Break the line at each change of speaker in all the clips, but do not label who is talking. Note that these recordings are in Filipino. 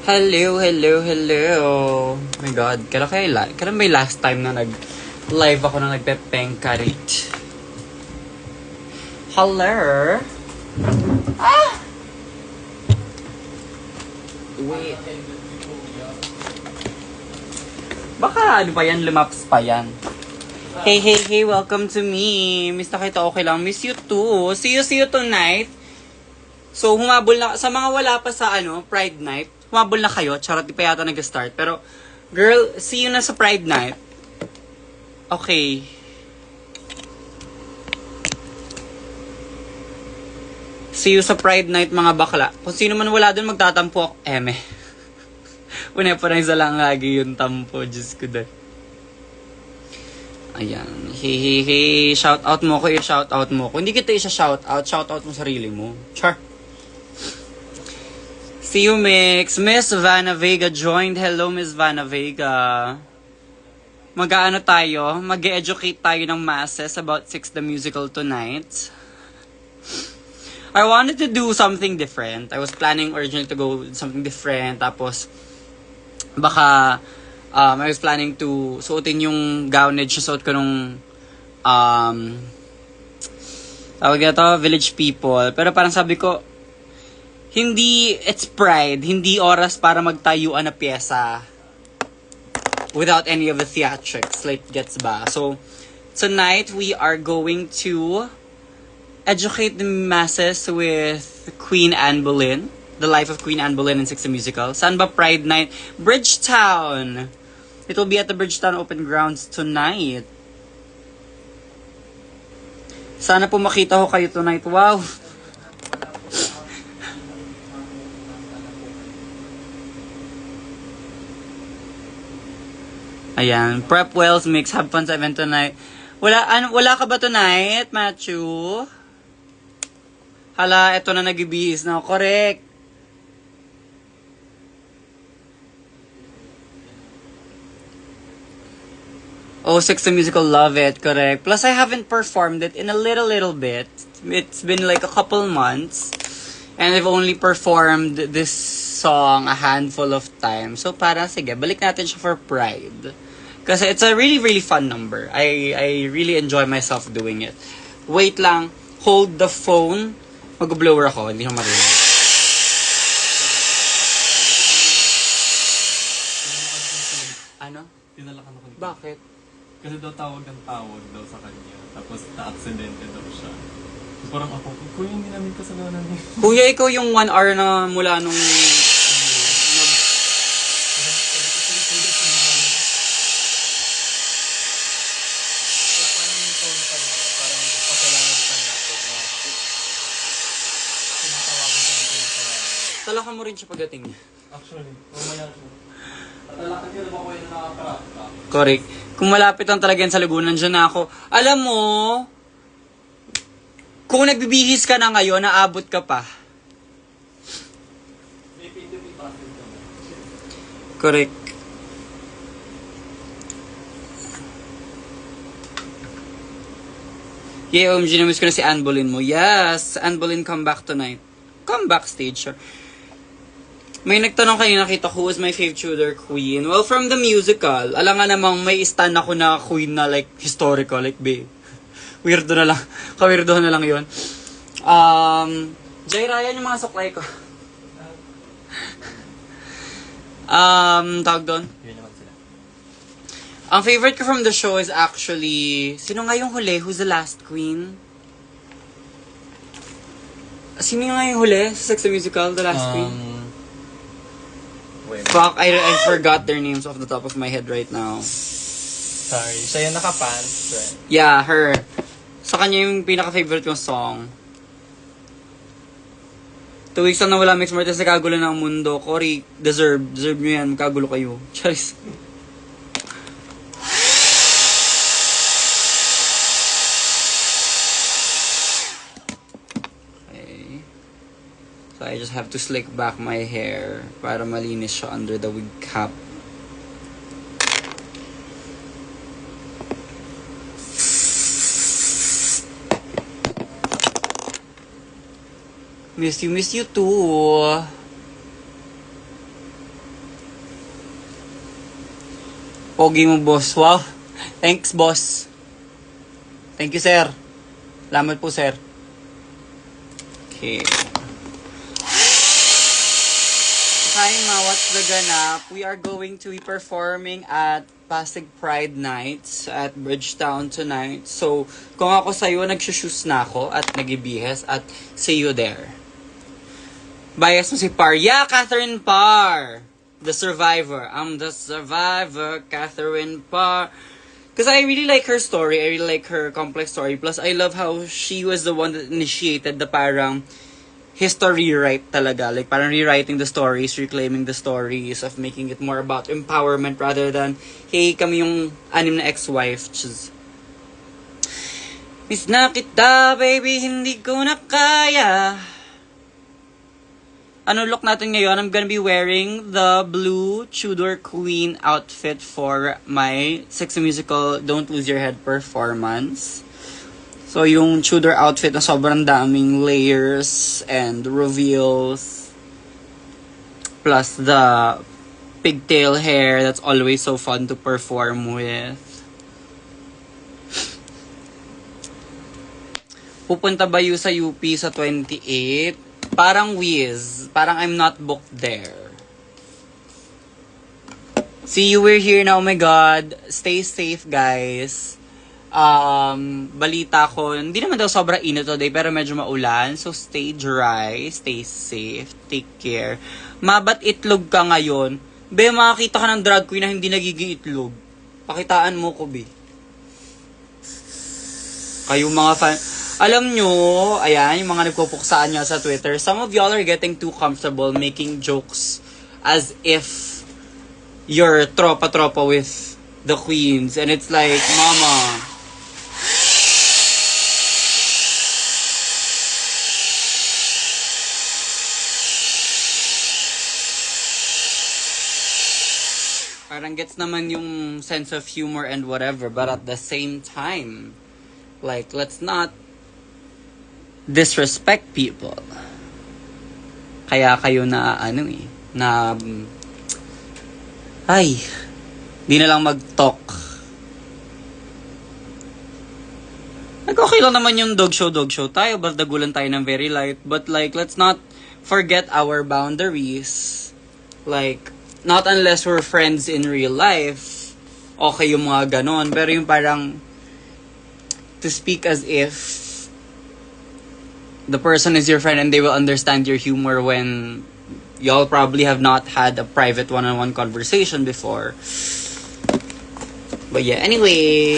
Hello, hello, hello. Oh my God, kailan ba yung last time na nag-live ako na nagpe-pengkarit? Hello? Ah! Wait. Baka ano pa yan, lumaps pa yan. Hey, hey, hey, welcome to me. Miss na kita, okay lang. Miss you too. See you tonight. So, humabol na, sa mga wala pa sa Pride Night, humabol na kayo. Charot, di pa yata nag-start. Pero, girl, see you na sa Pride Night. Okay. See you sa Pride Night, mga bakla. Kung sino man wala dun, magtatampo ako. Eme. Una pa na isa lang lagi yung tampo. Diyos ko dahil. Ayan. Hey. Shout out mo ko, shout out mo ko. Hindi kita isa-shout out. Shout out mo sarili mo. Char. See you, Mix. Miss Vanna Vega joined. Hello, Miss Vanna Vega. Mag-aano tayo? Mag-educate tayo ng masses about Six the Musical tonight. I wanted to do something different. I was planning originally to go with something different. Tapos, baka, I was planning to suotin yung gownage na suot ko nung, tawag na to, Village People. Pero parang sabi ko, it's Pride. Hindi oras para magtayuan na pyesa without any of the theatrics. Like, gets ba? So, tonight, we are going to educate the masses with Queen Anne Boleyn. The life of Queen Anne Boleyn in Six the Musical. Saan ba Pride Night? Bridgetown! It will be at the Bridgetown Open Grounds tonight. Sana po makita ko kayo tonight. Wow! Ayan. Prep Wells Mix. Have fun sa event tonight. Wala ka ba tonight, Matthew? Hala, eto na nag-ibihis na. Correct. Oh, Six the Musical, love it. Correct. Plus, I haven't performed it in a little bit. It's been like a couple months. And I've only performed this song a handful of times. So, sige, balik natin siya for Pride. Kasi it's a really fun number. I really enjoy myself doing it. Wait lang. Hold the phone. Mag-blower ako. Hindi ko marinig. Ano?
Tinalakan ako.
Bakit?
Kasi daw tawag daw sa kanya. Tapos na-aksidente daw siya. Parang ako, kuya, hindi namin kasalanan eh.
Kuya, ikaw yung 1 hour na mula nung... Talakan mo rin siya pagdating niya.
Actually, mamaya siya. Tatalakan niya na ba ko yung nakakarata?
Correct. Kung malapit lang talaga yan sa Lagunan, dyan na ako. Alam mo, kung nagbibihis ka na ngayon, naabot ka pa.
May pinto-pinto kasi ito.
Correct. Yeah, OMG, namiss ko na si Anne Boleyn mo. Yes, Anne Boleyn, come back tonight. Come backstage, sure. May nagtanong kayo, nakita who was my favorite Tudor queen. Well, from the musical, alam nga namang may stan ako na queen na like historical, like weirdo na lang. Kawirdo na lang yun. Jay Ryan yung mga suklay ko. Tawag doon.
Yun naman sila.
Ang favorite ko from the show is actually, sino nga yung huli? Who's the last queen? Sino nga yung huli? Sex the Musical, the last queen?
Wait.
Fuck, I forgot their names off the top of my head right now.
Sorry. Siya yung naka-pants, right?
Yeah, her. Sa kanya yung pinaka-favorite kong song. 2 weeks na wala Mix Martes, nakagulo na ang mundo. Cory, deserve nyo yan, makagulo kayo. Charis. Okay. So I just have to slick back my hair para malinis siya under the wig cap. Miss you too. Pogi mo, boss. Wow. Thanks, boss. Thank you, sir. Salamat po, sir. Okay. Hi, Ma. What's the ganap? We are going to be performing at Pasig Pride Nights at Bridgetown tonight. So, kung ako sa'yo, nagsushoes na ako at nagibihes at see you there. Bias mo si Par. Yeah, Catherine Par! The survivor. I'm the survivor, Catherine Parr. Because I really like her story. I really like her complex story. Plus, I love how she was the one that initiated the parang history rewrite talaga. Like, parang rewriting the stories, reclaiming the stories, of making it more about empowerment rather than, hey, kami yung anim na ex-wife. Just, miss na kita, baby, hindi ko na kaya. Ano look natin ngayon? I'm gonna be wearing the blue Tudor Queen outfit for my Sexy Musical Don't Lose Your Head performance. So, yung Tudor outfit na sobrang daming layers and reveals. Plus the pigtail hair that's always so fun to perform with. Pupunta ba you sa UP sa 28? Parang Wiz. Parang I'm not booked there. See you, we're here now. Oh my God. Stay safe, guys. Balita ko, hindi naman daw sobra init today, pero medyo maulan. So, stay dry. Stay safe. Take care. Ba't itlog ka ngayon? Be, makakita ka ng drag queen na hindi nagiging itlog. Pakitaan mo ko, be. Kayo mga fan... Alam nyo, ayan, yung mga nagpupuksaan nyo sa Twitter, some of y'all are getting too comfortable making jokes as if you're tropa-tropa with the queens. And it's like, mama. Parang gets naman yung sense of humor and whatever, but at the same time, like, let's not disrespect people. Kaya kayo na di na lang mag-talk. Okay lang naman yung dog show tayo, but dagulan tayo ng very light. But like, let's not forget our boundaries. Like, not unless we're friends in real life, okay yung mga ganon. Pero yung parang to speak as if the person is your friend and they will understand your humor when y'all probably have not had a private one-on-one conversation before. But yeah, anyway.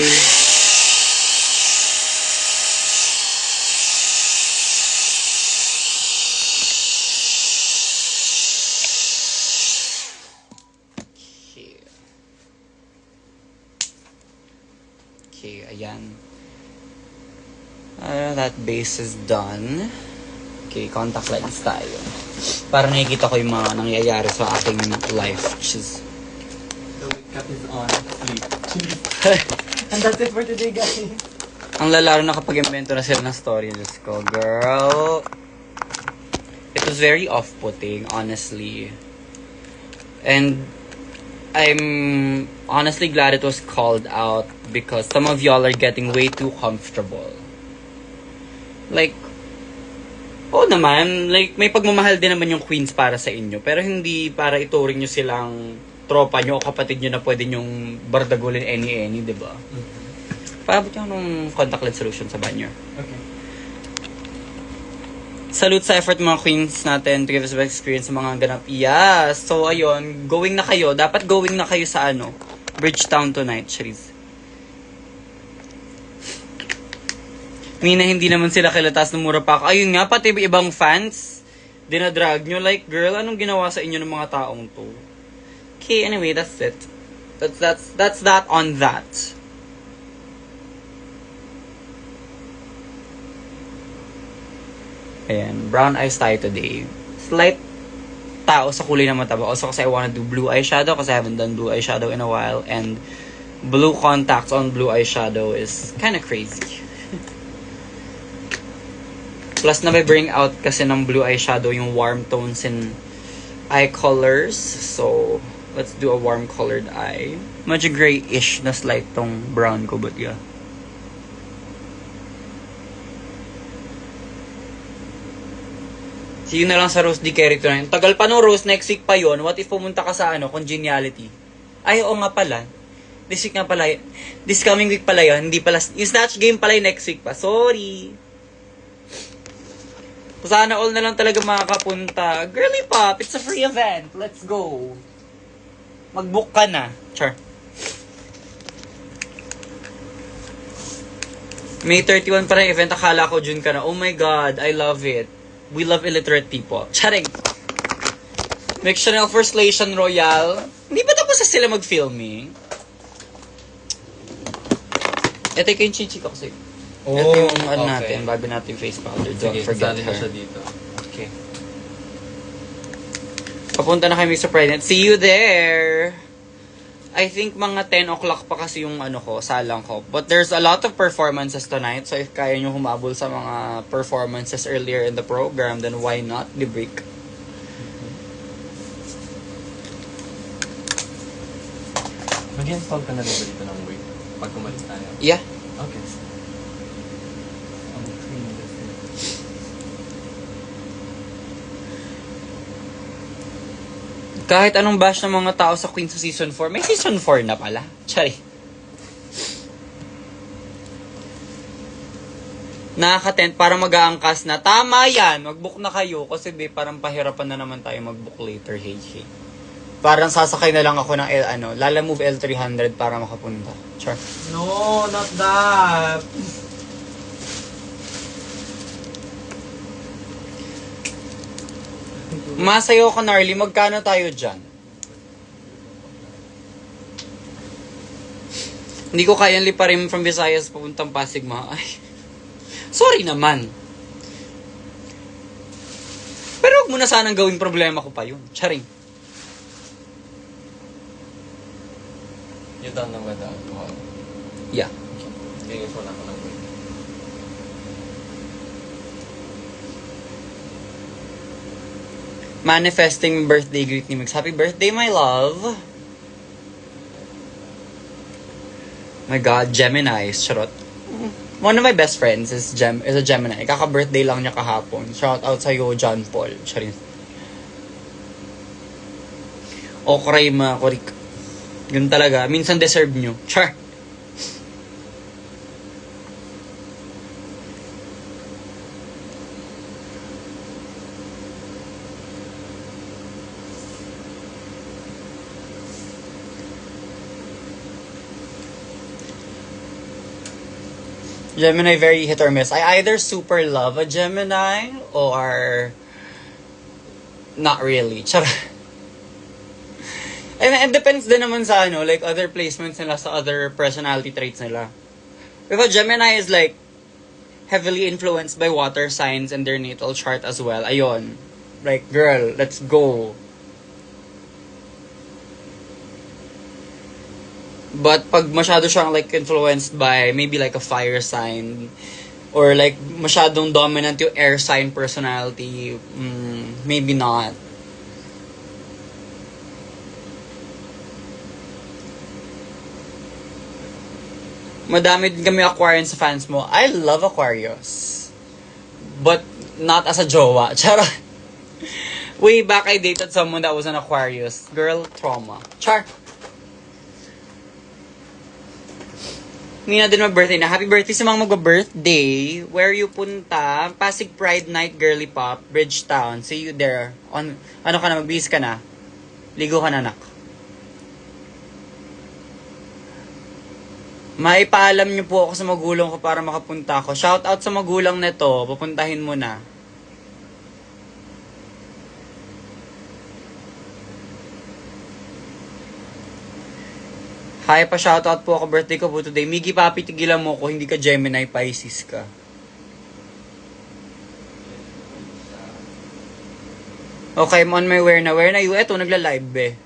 Okay, ayan. That base is done. Okay, contact lens tayo. Para nakikita ko yung mga nangyayari sa aking life. Which is...
The wake is on. Sleep. And that's it for today, guys.
Ang lalaro na kapag invento na sila ng story. Just go, girl. It was very off-putting, honestly. And I'm honestly glad it was called out because some of y'all are getting way too comfortable. Like, oo naman, like, may pagmamahal din naman yung queens para sa inyo. Pero hindi para ituring nyo silang tropa nyo o kapatid nyo na pwede nyong bardagulin any, di ba? Mm-hmm. Paabot nyo ng contact lens solution sa banyo.
Okay.
Salute sa effort mga queens natin to give us a best experience sa mga ganap. Yes! So, ayun, going na kayo. Dapat going na kayo sa Bridgetown tonight, Shariz. Mina, hindi naman sila kilatas ng mura pa ako. Ayun nga, pati ibang fans, dinadrag nyo. Like, girl, anong ginawa sa inyo ng mga taong to? Okay, anyway, that's it. That's that on that. Ayan, brown eyes tayo today. Slight tao sa kulay ng mata. Also kasi I wanna do blue eyeshadow kasi I haven't done blue eyeshadow in a while. And blue contacts on blue eyeshadow is kinda crazy. Plus na may bring out kasi ng blue eyeshadow yung warm tones and eye colors. So, Let's do a warm colored eye. Medyo grayish na slight tong brown ko, but yeah. See you na lang sa Rose D. Carry tonight. Tagal pa no, Rose. Next week pa yon. What if pumunta ka sa Congeniality? Ay, oo nga pala. This week nga pala. This coming week pala yun. Hindi pala. Yung Snatch Game pala yung next week pa. Sorry. Sana all na lang talaga makakapunta. Girly Pop, it's a free event. Let's go. Mag-book ka na. Char. May 31 pa rin event. Akala ko June ka na. Oh my God, I love it. We love illiterate people. Charing. Make Chanel for Slation Royale. Hindi ba tapos na sila mag-filming? Ito yung chichi ko kasi.
Oh,
ito yung
okay.
natin, bago natin face powder. Don't
Sige,
forget
sali
her.
na siya dito.
Okay. Papunta na kami sa Pregnant. See you there! I think mga 10 o'clock pa kasi yung salang ko. But there's a lot of performances tonight. So if kaya nyo humabol sa mga performances earlier in the program, then why not the break?
Mag-install ka na rin ba dito ng wig? Pag kumalis tayo?
Yeah.
Okay.
Kahit anong bash ng mga tao sa Queen sa Season 4, may Season 4 na pala. Chari. Nakaka-tent para mag-aangkas na. Tama yan! Mag-book na kayo. Kasi parang pahirapan na naman tayo mag-book later. Hey. Parang sasakay na lang ako ng Lala Move L300 para makapunta. Char.
No, not that!
Masayo ka, Narly. Magkano tayo dyan? Hindi ko kayang liparin from Visayas papuntang Pasig, Ay. Sorry naman. Pero huwag mo na sanang gawing problema ko pa yun. Charing.
You done na ba the alcohol?
Yeah.
Tingin ko na ako ng wig.
Manifesting birthday greet ni Mix. Happy birthday, my love. My God, Gemini. Charot. One of my best friends is a Gemini. Kaka-birthday lang niya kahapon. Shout out sa'yo, John Paul. Charin. Okray mga kurik. Yun talaga. Minsan deserve nyo. Char. Gemini, very hit or miss. I either super love a Gemini or not really. Char. And it depends din naman sa like other placements nila sa other personality traits nila. If a Gemini is like heavily influenced by water signs and their natal chart as well, ayon. Like, girl, let's go. But pag masyado siyang like influenced by maybe like a fire sign or like masyadong dominant yung air sign personality, maybe not. Madami din kami Aquarian sa fans mo. I love Aquarius. But not as a jowa. Charot. Way back I dated someone that was an Aquarius. Girl, trauma. Char. Hindi na din mag-birthday na. Happy birthday sa mga mag-birthday. Where you punta? Pasig Pride Night, Girly Pop, Bridgetown. See you there. Ano ka na? Magbihis ka na? Ligo ka na, nak. Maipaalam niyo po ako sa magulang ko para makapunta ako. Shout out sa magulang nito. Papuntahin mo na. Hi, pa-shoutout po ako. Birthday ko po today. Miggy Papi, tigilan mo ko. Hindi ka Gemini, Pisces ka. Okay, I'm on my where na. Where na you? Eto, nagla-live, be.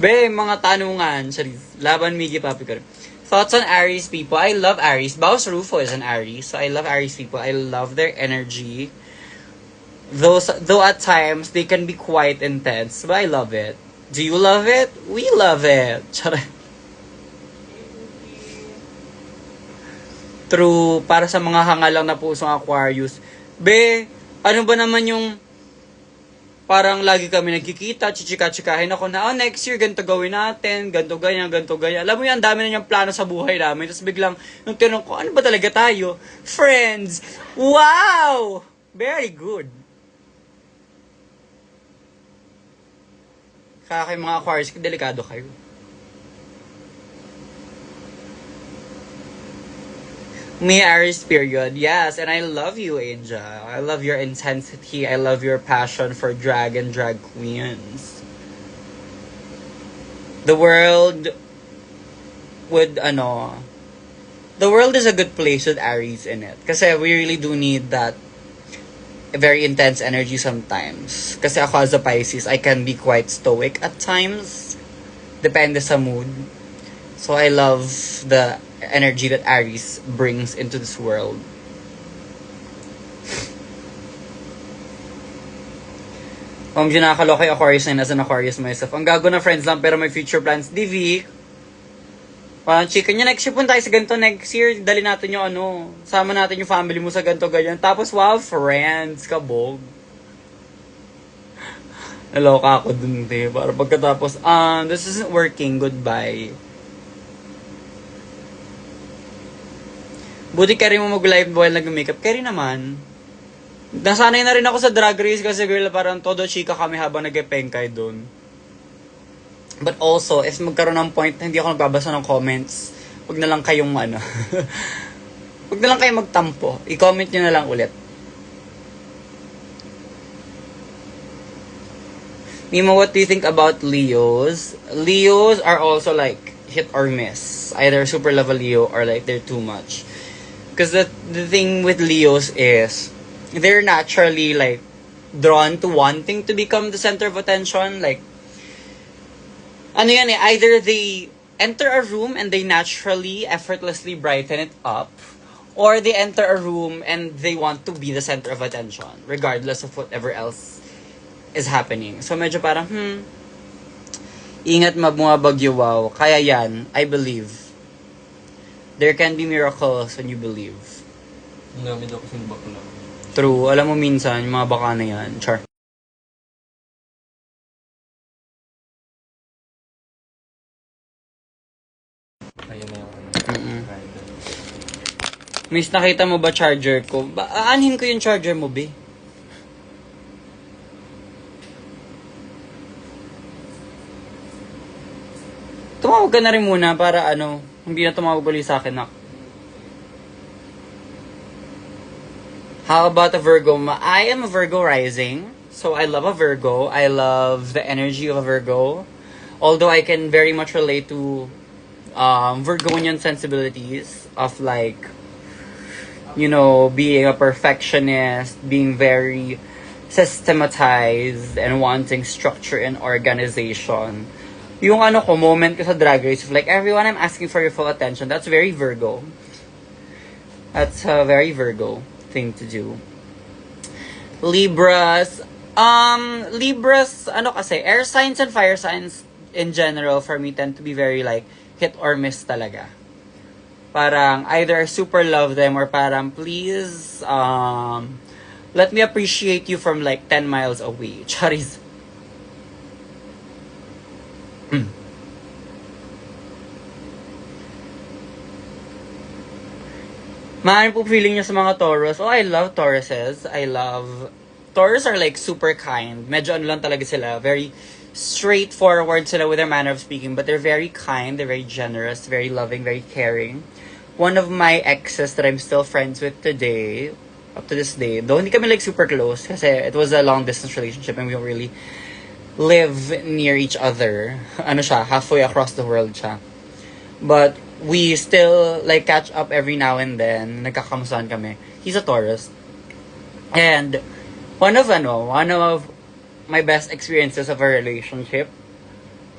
Be, mga tanungan. Sorry, laban Miggy Papi ko rin. Thoughts on Aries people? I love Aries. Baus Rufo is an Aries. So I love Aries people. I love their energy. Though at times, they can be quite intense, but I love it. Do you love it? We love it. Charot. True, para sa mga hangalang na pusong Aquarius. Be, ano ba naman yung parang lagi kami nagkikita, chichika-chikahin ako na, next year, ganito gawin natin, ganito ganyan, ganito ganyan. Alam mo yan, dami na niyang plano sa buhay namin. Tapos biglang, nung tinanong ko, ano ba talaga tayo? Friends! Wow! Very good. Kaya kayo mga Aquarius, delikado kayo. Me, Aries period. Yes, and I love you, Angel. I love your intensity. I love your passion for drag and drag queens. The world the world is a good place with Aries in it. Kasi we really do need that very intense energy sometimes. Kasi ako as a Pisces, I can be quite stoic at times. Depende sa mood. So I love the energy that Aries brings into this world. Di nakakaloka yung Aquarius na as an Aquarius myself. Ang gago na friends lang pero may future plans. Divi, parang chika niya, next year punta tayo sa ganito. Next year, dali natin yung sama natin yung family mo sa ganito, ganyan. Tapos, wow, friends, kabog. Naloka ako dun, para pagkatapos, this isn't working, goodbye. Buti carry mo mag-live while nag-makeup. Carry naman. Nasanay na rin ako sa drag race kasi girl, parang todo chika kami habang nag-pengkay doon. But also, if magkaroon ng point na hindi ako nagbabasa ng comments, wag na lang kayong wag na lang kayong magtampo. I-comment nyo na lang ulit. Mima, what do you think about Leos? Leos are also like hit or miss. Either super level Leo or like they're too much. Because the thing with Leos is they're naturally like drawn to wanting to become the center of attention. Like, either they enter a room and they naturally, effortlessly brighten it up, or they enter a room and they want to be the center of attention, regardless of whatever else is happening. So medyo parang, ingat mabumabagyo, wow. Kaya yan, I believe. There can be miracles when you believe.
Ang dami daw kasing bakla.
True. Alam mo minsan, yung mga baka na yan. Char.
Ayun na yung rider.
Miss, nakita mo ba charger ko? Aanhin ko yung charger mo, be. Tumawag ka na rin muna para hindi na tumawag ulit sa akin, nak. How about a Virgo? I am a Virgo rising, so I love a Virgo. I love the energy of a Virgo. Although I can very much relate to Virgonian sensibilities of like, being a perfectionist, being very systematized, and wanting structure and organization. Yung moment ko sa Drag Race, like, everyone, I'm asking for your full attention. That's very Virgo. That's a very Virgo thing to do. Libras, kasi, air signs and fire signs in general for me tend to be very like hit or miss talaga. Parang either super love them or parang please let me appreciate you from like 10 miles away. Charis. Maaaring po feeling nyo sa mga Taurus. Oh, I love Tauruses. Taurus are like super kind. Medyo lang talaga sila. Very straightforward sila with their manner of speaking. But they're very kind. They're very generous. Very loving. Very caring. One of my exes that I'm still friends with today, up to this day, though hindi kami like super close kasi it was a long distance relationship and we don't really live near each other. Halfway across the world siya. But we still like catch up every now and then. Nagkakamustahan kami. He's a Taurus. And one of my best experiences of a relationship,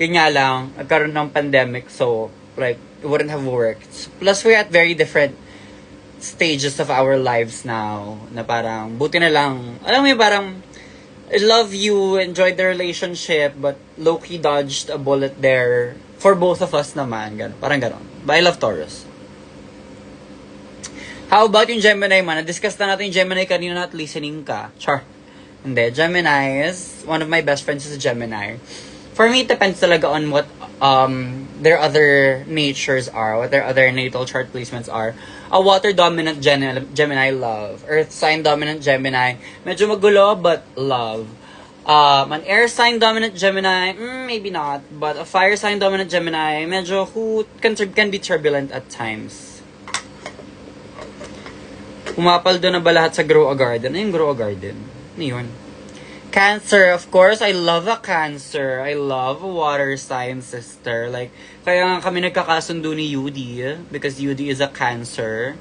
yun nga lang, nagkaroon ng pandemic, so like it wouldn't have worked. Plus we're at very different stages of our lives now, na parang buti na lang, alam mo yung parang I love you, enjoyed the relationship, but low-key dodged a bullet there. For both of us naman. Parang ganon. But I love Taurus. How about yung Gemini man? Na-discuss na natin yung Gemini kanina na at listening ka. Char. Hindi. Gemini is, one of my best friends is a Gemini. For me, it depends talaga on what their other natures are, what their other natal chart placements are. A water-dominant Gemini, love. Earth sign-dominant Gemini, medyo magulo, but love. An air sign-dominant Gemini, maybe not. But a fire sign-dominant Gemini, medyo who can be turbulent at times. Pumapaldo na ba lahat sa Grow a Garden? Ano yung Grow a Garden? Ano yun? Cancer, of course. I love a Cancer. I love a water sign sister. Like, kaya nga kami nagkakasundo ni Yudi. Because Yudi is a Cancer.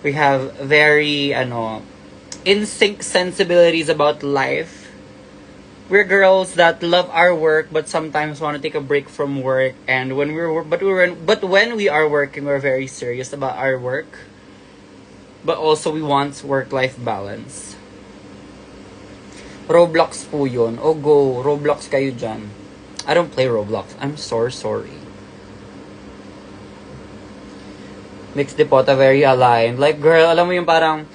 We have very, in-sync sensibilities about life. We're girls that love our work but sometimes want to take a break from work. And when when we are working, we're very serious about our work. But also we want work-life balance. Roblox po yun. Oh, go. Roblox kayo dyan. I don't play Roblox. I'm so sorry. Mixed Depota, very aligned. Like, girl, alam mo yung parang,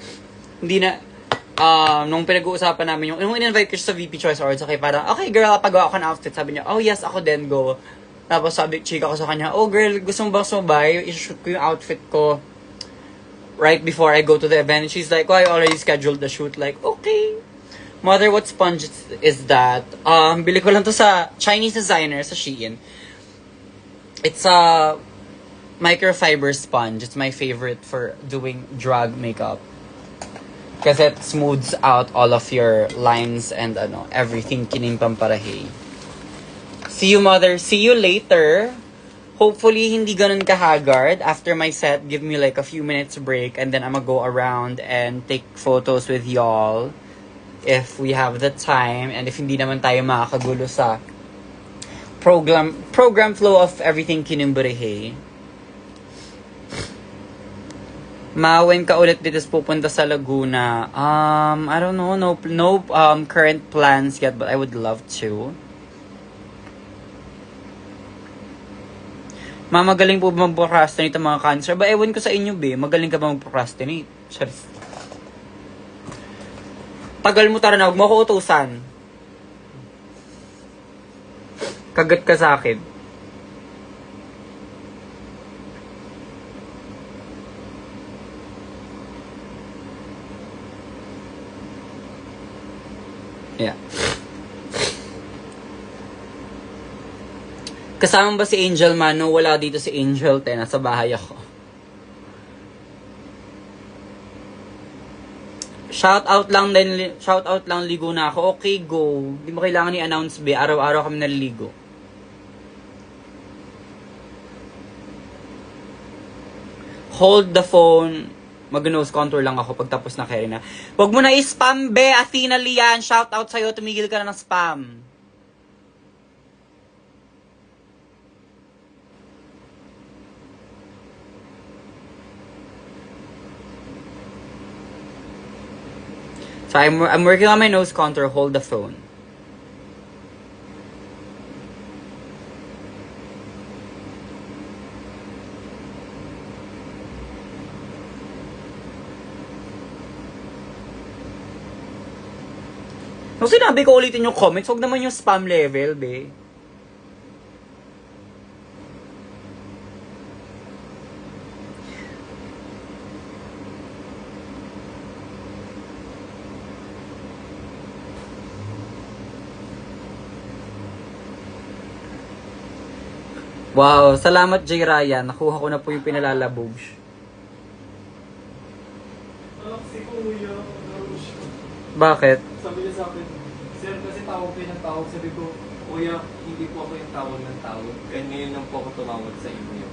hindi na, nung pinag-uusapan namin yung in-invite ko siya sa VP Choice Awards, okay, parang, okay, girl, pagawa ako ng outfit. Sabi niya, oh, yes, ako din, go. Tapos sabi, chika ko sa kanya, oh, girl, gusto mo bang sumabay? I-shoot ko yung outfit ko right before I go to the event. And she's like, oh, I already scheduled the shoot. Like, okay. Mother, what sponge is that? Bili ko lang to sa Chinese designer sa Shein. It's a microfiber sponge. It's my favorite for doing drag makeup. Kasi it smooths out all of your lines and everything kining pamparahe. See you, Mother. See you later. Hopefully, hindi ganun kahagard. After my set, give me like a few minutes break and then I'm gonna go around and take photos with y'all. If we have the time and if hindi naman tayo makakagulo sa program flow of everything kinimburehe. When ka ulit dito pupunta sa Laguna? I don't know. No current plans yet, but I would love to. Magaling po ba mag-procrastinate ang mga Cancer? Ba, ewan ko sa inyo, be. Magaling ka ba mag-procrastinate? Charis. Tagal mo tara na, huwag mo ko utusan. Kagat ka sa akin. Yeah. Kasama ba si Angel Mano? Wala dito si Angel, nasa bahay ako. Shout out lang, ligo na ako. Okay, go. Hindi mo kailangan i-announce, be. Araw-araw kami naliligo. Hold the phone. Mag-nose contour lang ako pagtapos na kaya na. Huwag mo na i-spam, be. Athena Lian. Shout out sa'yo. Tumigil ka na ng spam. So I'm working on my nose contour. Hold the phone. Nung sinabi ko ulitin yung comments, huwag naman yung spam level, be. Wow, salamat J. Ryan. Nakuha ko na po yung pinalalabog.
Si Kuya,
Bakit?
sabi niya sa akin, sir, kasi tawag kayo ng tawag. Sabi ko, Kuya, hindi po ako yung tawag ng tawag. Kaya ngayon lang po ako tumawag sa inyo.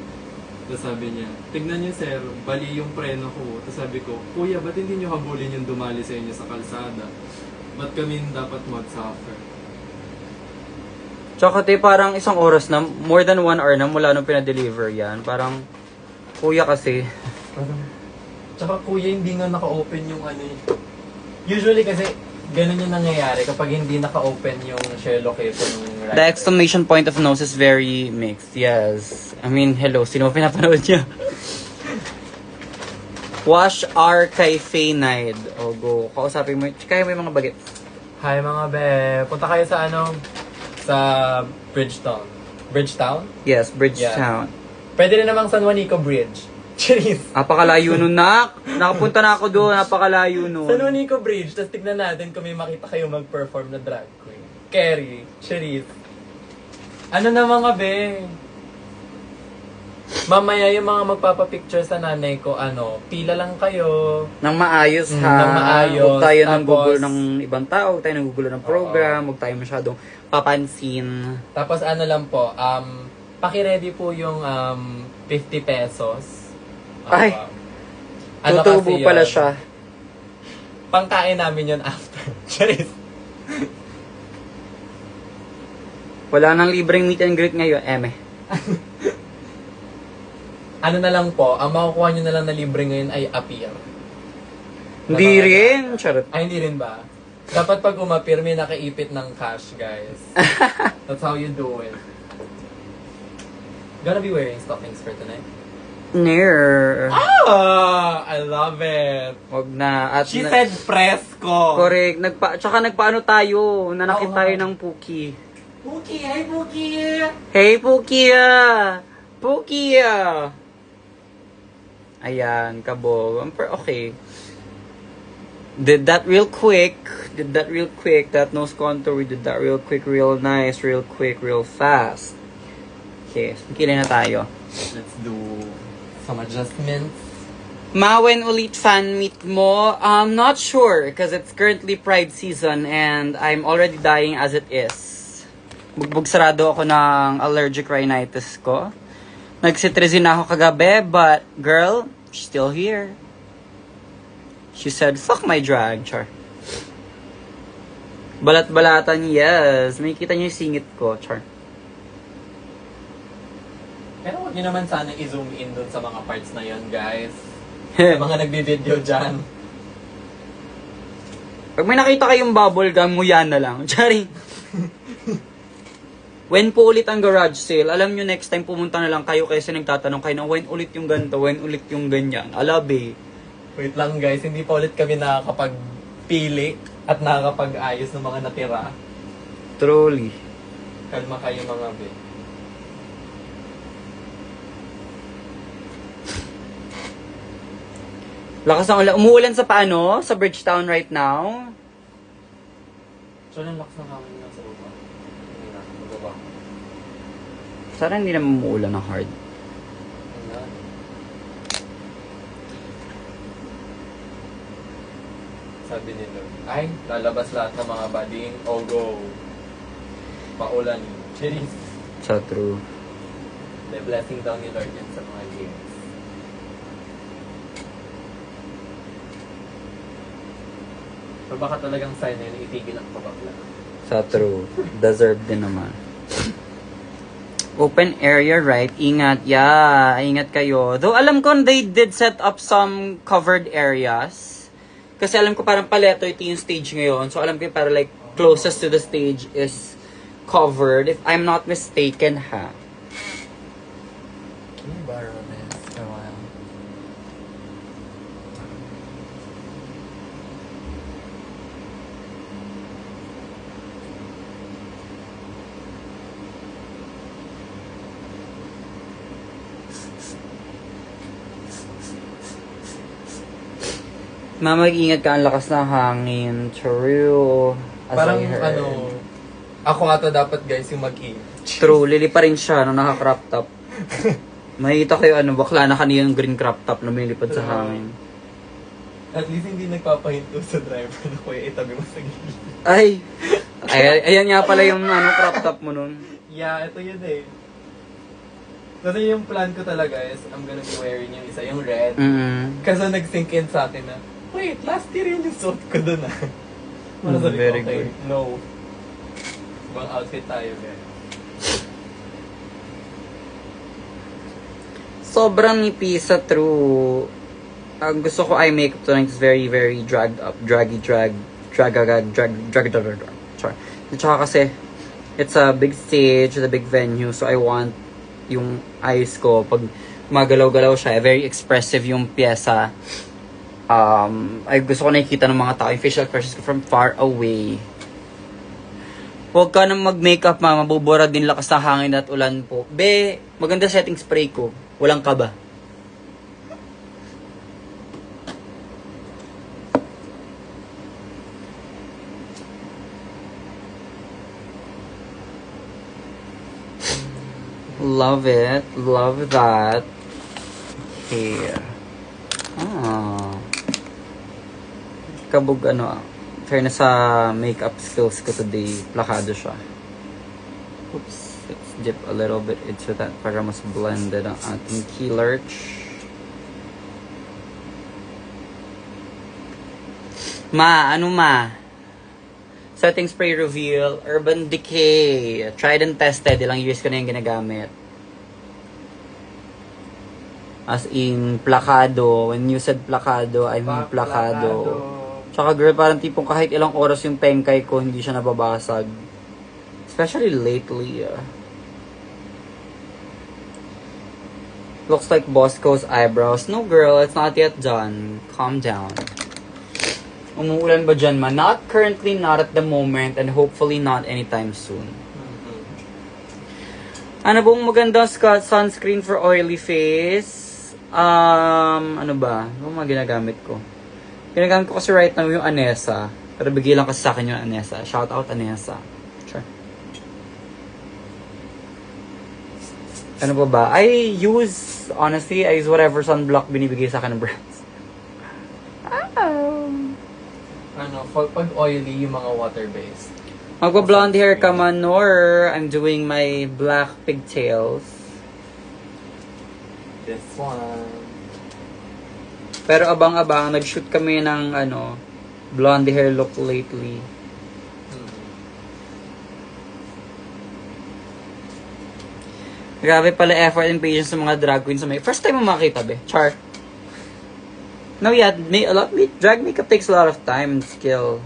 Tapos sabi niya, tignan niyo sir, bali yung preno ko. Tapos sabi ko, Kuya, ba't hindi niyo habulin yung dumali sa inyo sa kalsada? Ba't kami dapat mag-suffer?
Tsaka parang isang oras na, more than 1 hour na mula nung pinadeliver yan. Parang, kuya kasi.
Tsaka kuya, hindi nga naka-open yung ano eh. Usually kasi, ganun yung nangyayari kapag hindi naka-open yung shell locator ng
The exclamation point of nose is very mixed. Yes. I mean, hello. Sino ba pinapanood niya? Wash R kay Faynide. O, go. Kausapin mo. Kaya mo yung mga bagets.
Hi mga be, punta kayo sa sa Bridgetown. Bridgetown?
Yes, Bridgetown.
Pwede rin namang San Juanico Bridge. Cheers!
Napakalayo nun, nak. Nakapunta na ako doon. Napakalayo nun.
San Juanico Bridge, tapos tignan natin kung may makita kayo mag-perform na drag queen. Kerry, Cherise. Ano na mga be? Mamaya yung mga magpapapicture sa nanay ko, pila lang kayo.
Nang maayos, ha?
Nang maayos.
Huwag tayo nang
Tapos,
gugulo ng ibang tao. Huwag tayo nang gugulo ng program. Huwag tayo masyadong papansin.
Tapos lang po, paki-ready po yung 50 pesos.
Ay! Tutubo
kasi
pala
yun?
siya.
Pangkain namin yun after. Charis.
Wala nang libreng meet and greet ngayon, eme.
Na lang po, ang makukuha nyo na lang na libre ngayon ay appear.
Hindi rin. Charot.
Ay, hindi rin ba? Dapat pag umappear, may nakaipit ng cash, guys. That's how you do it. Gonna be wearing stockings for tonight?
Near.
I love it.
Wag na. At
She said fresco.
Correct. Tsaka nagpaano tayo. Nanakit
Oo.
tayo ng Puki.
Puki, hi Puki!
Hey, Pukia! Pukia! Ayan, kabog. Okay. Did that real quick. That nose contour, we did that real quick, real nice, real quick, real fast. Okay, kilay na tayo.
Let's do some adjustments.
When ulit fan meet mo? I'm not sure because it's currently Pride season and I'm already dying as it is. Bugbog sarado ako ng allergic rhinitis ko. Nagsitrezin ako kagabi, but girl, she's still here. She said, fuck my drag, char. Balat-balatan, yes. May kita niyo yung singit ko, char.
Pero huwag nyo naman sana i-zoom in dun sa mga parts na yon, guys. Sa mga nagbi-video dyan.
Pag may nakita kayong bubble gum, nguyan na lang. Charing. When po ulit ang garage sale, alam nyo next time pumunta na lang kayo kasi nagtatanong kayo na when ulit yung ganito, when ulit yung ganyan. Alabe.
Wait lang guys, hindi pa ulit kami nakakapagpili at nakakapag-ayos ng mga natira.
Truly.
Kalma kayo mga be.
Lakas ng ulan. Umuulan sa paano? Sa Bridgetown right now?
So, ang lakas ng hangin na sa baba. Hindi na, bababa.
Sana hindi naman umuulan ng hard.
Ayan. Sabi ni Lord, ay, lalabas lahat ng mga bading, oh go. Paulan. Cheers.
Sa true.
The blessing daw ni Lord yan sa mga games. So baka talagang sign na yun, itigil ang pabakla.
Sa true. Deserve din naman. Open area, right? Ingat. Yeah, ingat kayo. Though alam ko they did set up some covered areas. Kasi alam ko parang paleto ito yung stage ngayon. So alam ko para like closest to the stage is covered. If I'm not mistaken, ha?
Can you borrow this for a while?
Mag-ingat ka, ang lakas ng hangin. True. As
Parang
I heard.
ako ata dapat guys yung mag-aim.
True, lili pa rin siya nung naka-crop top. Makikita kayo bakla na kanina yung green crop top na lumilipad sa hangin.
At least hindi nagpapahinto sa driver na kuya itabi mo sa gilid.
Ay! Ayan nga pala yung crop top mo nun.
Yeah, ito yun eh. Kasi yung plan ko talaga is I'm gonna be wearing yung isa, yung red. Kasi nag-sink in sa akin na, wait, last year yun yung suot ko dun ah. Sabi ko,
Very
okay,
good.
no. Ibang outfit tayo, guys.
Sobrang nipis sa true. Ang gusto ko eye makeup tonight is very, very dragged up. Drag drag. Sorry. At saka kasi, it's a big stage, it's a big venue, so I want yung eyes ko, pag magalaw-galaw siya, very expressive yung pyesa. Ay gusto ko nakikita ng mga tao, yung facial expressions ko from far away. Huwag ka nang mag-makeup, ma. Mabubura din lakas ng hangin at ulan po. Be, maganda setting spray ko. Walang kaba. Love it. Love that. Here. Kabog fairness sa makeup skills ko today, plakado siya. Oops. Let's dip a little bit into that para mas blended ang ating key lurch. Ano ma? Setting spray reveal, Urban Decay. Tried and tested, ilang years ko na yung ginagamit. As in, plakado. When you said plakado, I mean plakado. Tsaka girl, parang tipong kahit ilang oras yung pengkay ko, hindi siya nababasag. Especially lately. Looks like Bosco's eyebrows. No girl, it's not yet done. Calm down. Umuulan ba dyan, man? Not currently, not at the moment, and hopefully not anytime soon. Ano bang magandang sunscreen for oily face? Ano ba? Ano mga ginagamit ko? Ginagamit ko kasi right now yung Anessa. Pero bigay lang kasi sa akin yung Anessa. Shout out Anessa. Sure. Ano ba? Honestly, I use whatever sunblock binibigay sa akin ng brands.
Pag oily, yung mga water-based.
Magpa-blonde hair ka man, or I'm doing my black pigtails.
This one.
Pero abang-abang, nag-shoot kami ng blonde hair look lately. Grabe pala effort and patience sa mga drag queens. First time mo makita, be. Char. No, yeah, drag makeup takes a lot of time and skill.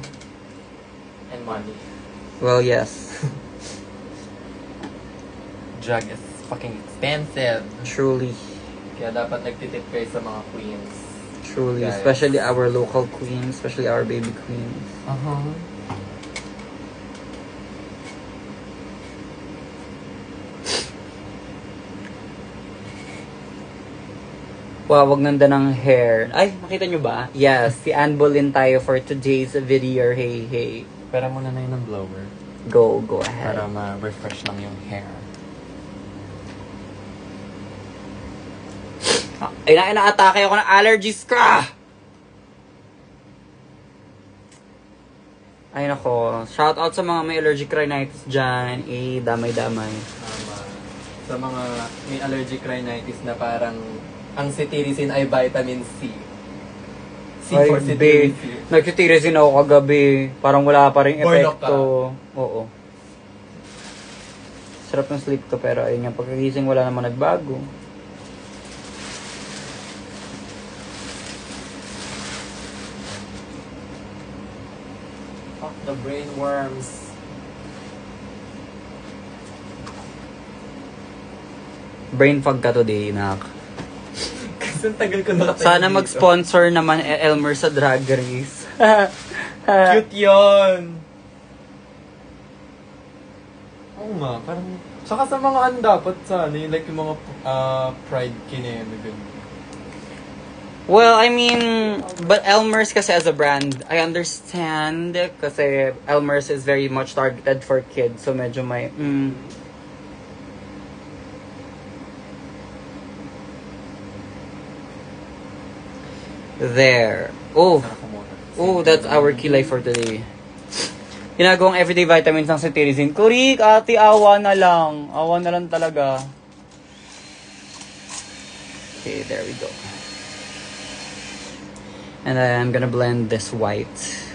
And money.
Well, yes.
Drag is fucking expensive.
Truly.
Kaya dapat nagtitip kayo sa mga queens.
Truly.
Guys.
Especially our local queens. Especially our baby queens. Wow, wag ganda ng hair. Ay, makita nyo ba? Yes, si Anne Boleyn tayo for today's video. Hey.
Pera muna na yun ng blower.
Go ahead.
Para ma-refresh lang yung hair.
Ay, inaatake ako ng allergies ka! Ay, nako. Shout out sa mga may allergic rhinitis dyan. Damay-damay.
Sa mga may allergic rhinitis na parang ang cetirizine ay vitamin C. C for cetirizine.
Nag-cetirizine ako kagabi. Parang wala pa rin
Bornok
epekto. Oo. Sarap ng sleep ko, pero ayun nga, pagkagising wala naman nagbago.
Fuck the brain worms.
Brain fog ka today, nak.
Kasi ang tagal ko nakatayo
Sana
dito.
mag-sponsor naman Elmer sa Drag Race.
Cute yun! Oo nga, parang... Saka sa mga dapat sa like yung mga pride kineme, ganun.
Well, I mean, but Elmer's kasi as a brand, I understand kasi Elmer's is very much targeted for kids, so medyo may... There. Oh, that's our kilay for today. Ginagawang everyday vitamins ng cetirizine. Kurik, ate, awa na lang. Awa na lang talaga. Okay, there we go. And then I'm gonna blend this white.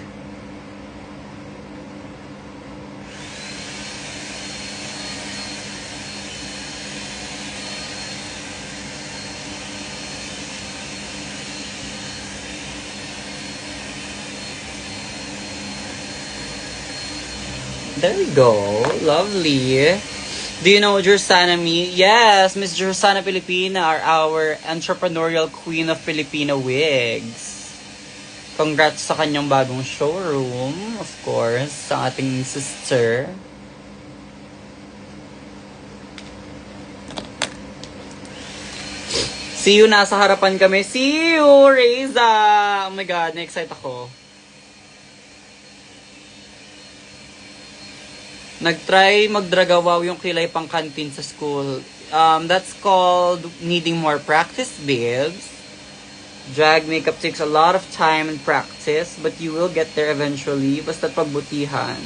There we go. Lovely. Do you know Jersana Me? Yes, Miss Jersana Pilipina are our entrepreneurial queen of Filipino wigs. Congrats sa kanyang bagong showroom, of course, sa ating sister. See you, nasa harapan kami. See you, Reza! Oh my God, na-excite ako. Nag-try magdragawaw yung kilay pang canteen sa school. That's called needing more practice, babes. Drag makeup takes a lot of time and practice, but you will get there eventually. Basta't pagbutihan.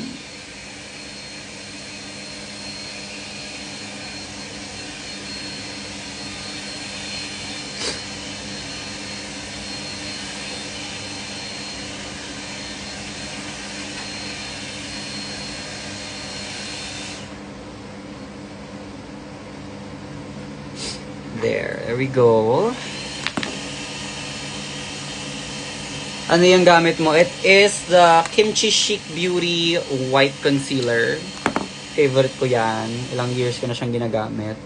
There we go. Ano yung gamit mo? It is the Kimchi Chic Beauty White Concealer. Favorite ko yan. Ilang years ko na siyang ginagamit.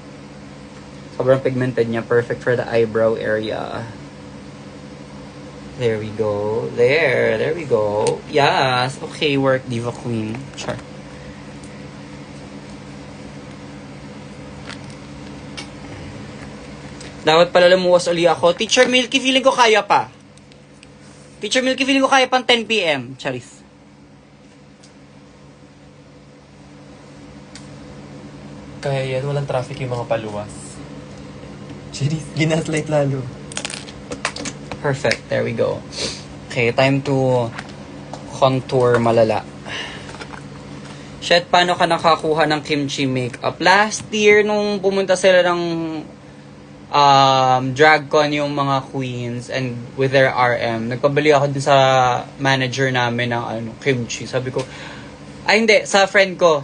Sobrang pigmented niya. Perfect for the eyebrow area. There we go. There we go. Yes. Okay, work, Diva Queen. Sure. Dapat pala lumuwas uli ako. Teacher Milky, feeling ko kaya pa. Teacher Milky, feeling ko kaya pang 10 p.m. Charis.
Kaya yan, walang traffic yung mga paluwas. Charis, ginaslight lalo.
Perfect. There we go. Okay, time to contour malala. Shit, paano ka nakakuha ng kimchi makeup? Last year, nung pumunta sila ng DragCon yung mga queens and with their RM, nagpabili ako din sa manager namin ng kimchi. Sabi ko, hindi, sa friend ko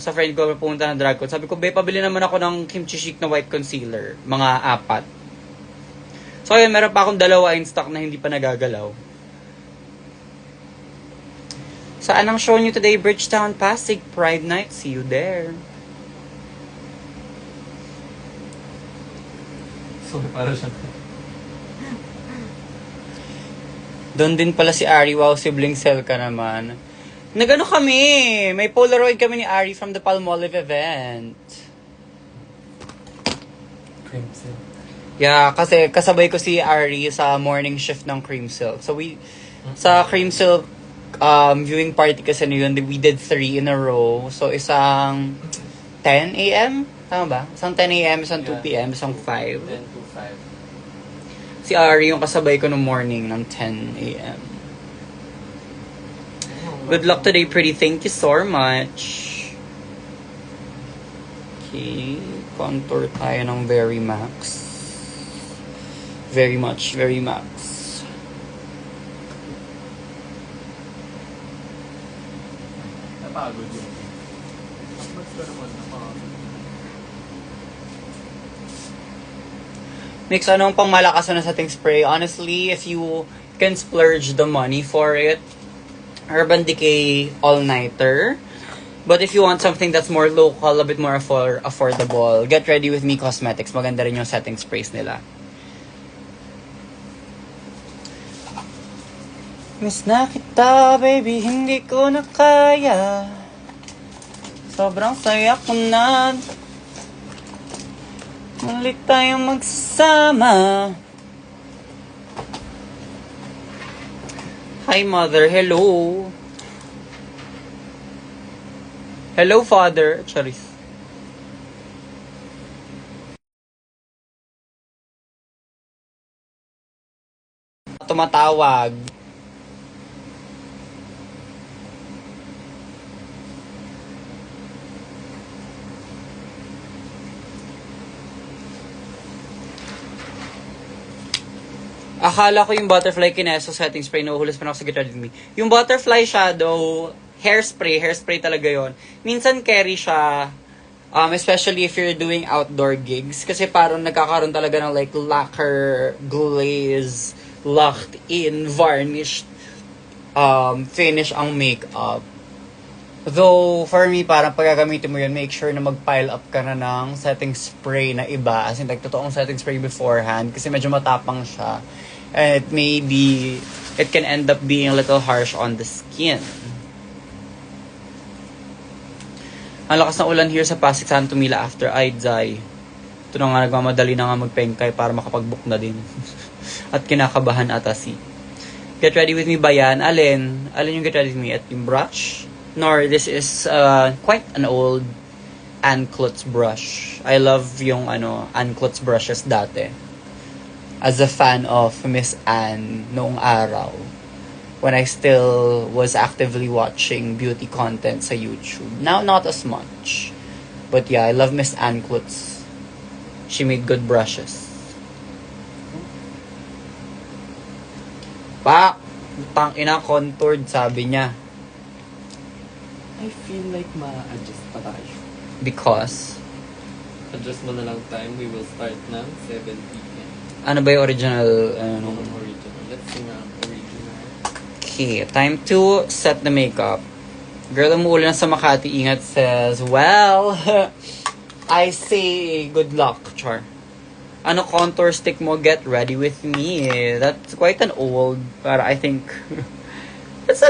pumunta ng DragCon. Sabi ko, pabili naman ako ng Kimchi Chic na white concealer, mga 4. So ayun, meron pa akong 2 in stock na hindi pa nagagalaw. Saan ang show nyo today? Bridgetown, Pasig, Pride Night. See you there.
So, para siya.
Doon din pala si Ari. Wow, sibling cell ka naman. Nagano kami. May Polaroid kami ni Ari from the Palmolive event.
Crimson.
Yeah, kasi kasabay ko si Ari sa morning shift ng Cream Silk. So sa Cream Silk viewing party kasi na yun, we did 3 in a row. So isang 10 a.m.? Tama ba? Isang 10 a.m., isang 2 p.m., isang 5.
10 to 5.
Si Ari yung kasabay ko no morning ng 10 a.m. Good luck today, pretty. Thank you so much. Okay. Contour tayo ng very max. Very much, very max.
Napagod yun. Mas ka naman napagod.
Mix, anong pang malakas na setting spray? Honestly, if you can splurge the money for it, Urban Decay All-Nighter. But if you want something that's more local, a bit more affordable, get ready with Me Cosmetics. Maganda rin yung setting sprays nila. Miss na kita, baby, hindi ko na kaya. Sobrang saya ko na. Ulit tayong magsama. Hi, Mother. Hello. Hello, Father. Charis. Tumatawag. Akala ko yung butterfly kineso setting spray, nahuhulas pa na ako sa Get Ready With Me. Yung butterfly shadow, hairspray talaga yon. Minsan carry siya, especially if you're doing outdoor gigs. Kasi parang nagkakaroon talaga ng like lacquer, glaze, locked in, varnished finish ang makeup. Though, for me, parang pag gagamitin mo yun, make sure na mag-pile up ka na ng setting spray na iba. As in, like, totoong setting spray beforehand. Kasi medyo matapang siya. And it can end up being a little harsh on the skin. Ang lakas ng ulan here sa Pasig San Tumila after Idzay. Ito na nga, nagmamadali na nga magpengkay para makapag-book na din. At kinakabahan ata si. Get ready with me ba yan? Alin yung get ready with me? At yung brush? Nor, this is quite an old Ann Klutz brush. I love yung Ann Klutz brushes dati. As a fan of Miss Anne noong araw. When I still was actively watching beauty content sa YouTube. Now, not as much. But yeah, I love Miss Ann Klutz. She made good brushes. Tang-ina, contoured, sabi niya.
I feel like ma-adjust pa tayo.
Because?
Adjust mo na lang time. We will start ng 7 p.m.
Ano ba yung original?
Original. Let's sing ang original.
Okay, time to set the makeup. Girl, umuulan sa Makati. Ingat says, well, I say good luck, Char. Ano contour stick mo? Get ready with me. That's quite an old, but I think it's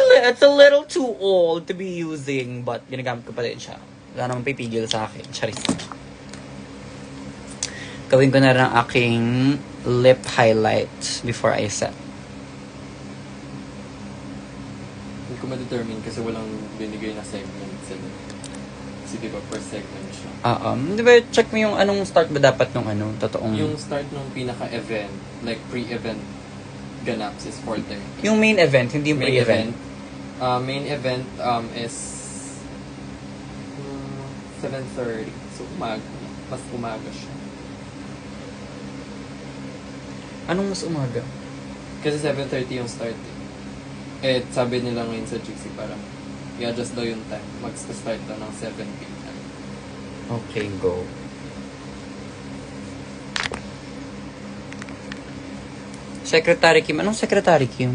a little too old to be using, but ginagamit ko pa din siya. Wala namang pipigil sa akin. Charis. Gawin ko na rin ang aking lip highlight before I set.
Hindi ko ma-determine kasi walang binigay na segment sila. Kasi diba per segment siya.
Di ba, check mo yung anong start ba dapat nung totoong...
Yung start ng pinaka-event, like pre-event ganaps is 4:30.
Yung main event, hindi yung pre-event.
Main event is 7:30. So, mas umaga siya.
Anong mas umaga?
Kasi 7:30 yung start. Eh, sabi nila ngayon sa Jixi parang i-adjust daw yung time. Mag-start daw ng 7 p.m.
Okay, go. Secretary Kim. Anong Secretary Kim?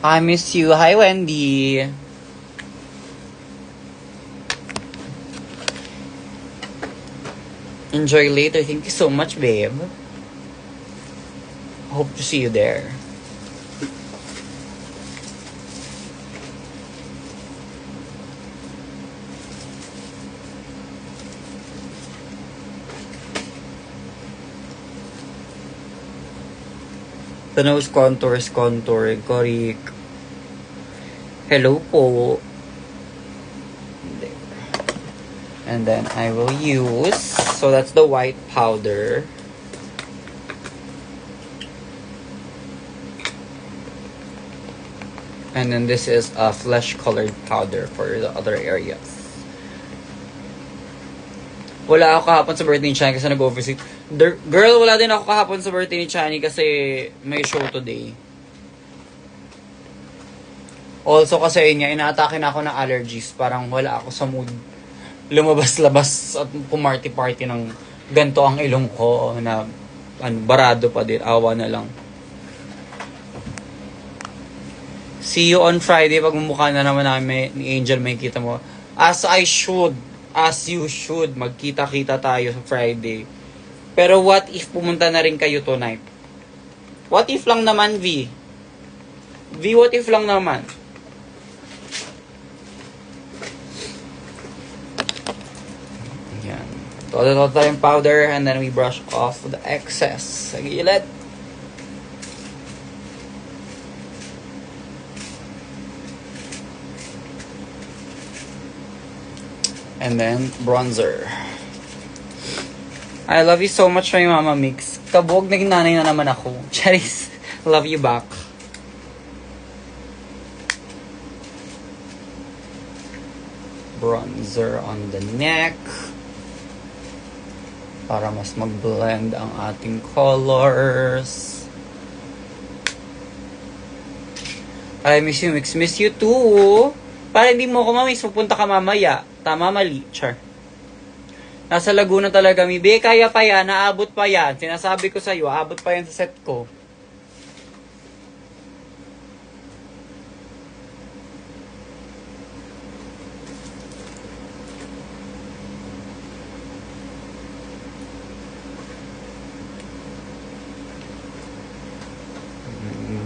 I miss you. Hi, Wendy. Enjoy later. Thank you so much, babe. Hope to see you there. The nose contours, contouring, korik. Hello po. There. And then I will use, so that's the white powder. And then this is a flesh colored powder for the other areas. Wala ako kahapon sa birthday ni Chani kasi nag-overseas. Girl, wala din ako kahapon sa birthday ni Chani kasi may show today. Also kasi yun nga, inaatake na ako ng allergies. Parang wala ako sa mood lumabas-labas at pumarty-party ng ganto ang ilong ko na barado pa din. Awa na lang. See you on Friday. Pag mumukha na naman namin ni Angel, may kita mo. As you should. Magkita-kita tayo sa Friday. Pero what if pumunta na rin kayo tonight? What if lang naman, V? V, what if lang naman? Yan. Todo tayong powder and then we brush off the excess. Sa gilid. And then, bronzer. I love you so much, my Mama Mix. Kabog, naging nanay na naman ako. Charis, love you back. Bronzer on the neck. Para mas mag-blend ang ating colors. I miss you, Mix. Miss you too. Para hindi mo ako mamiss, pupunta ka mamaya. Tama, mali. Char. Nasa Laguna talaga, Mibe. Kaya pa yan, naabot pa yan. Sinasabi ko sa'yo, aabot pa yan sa set ko.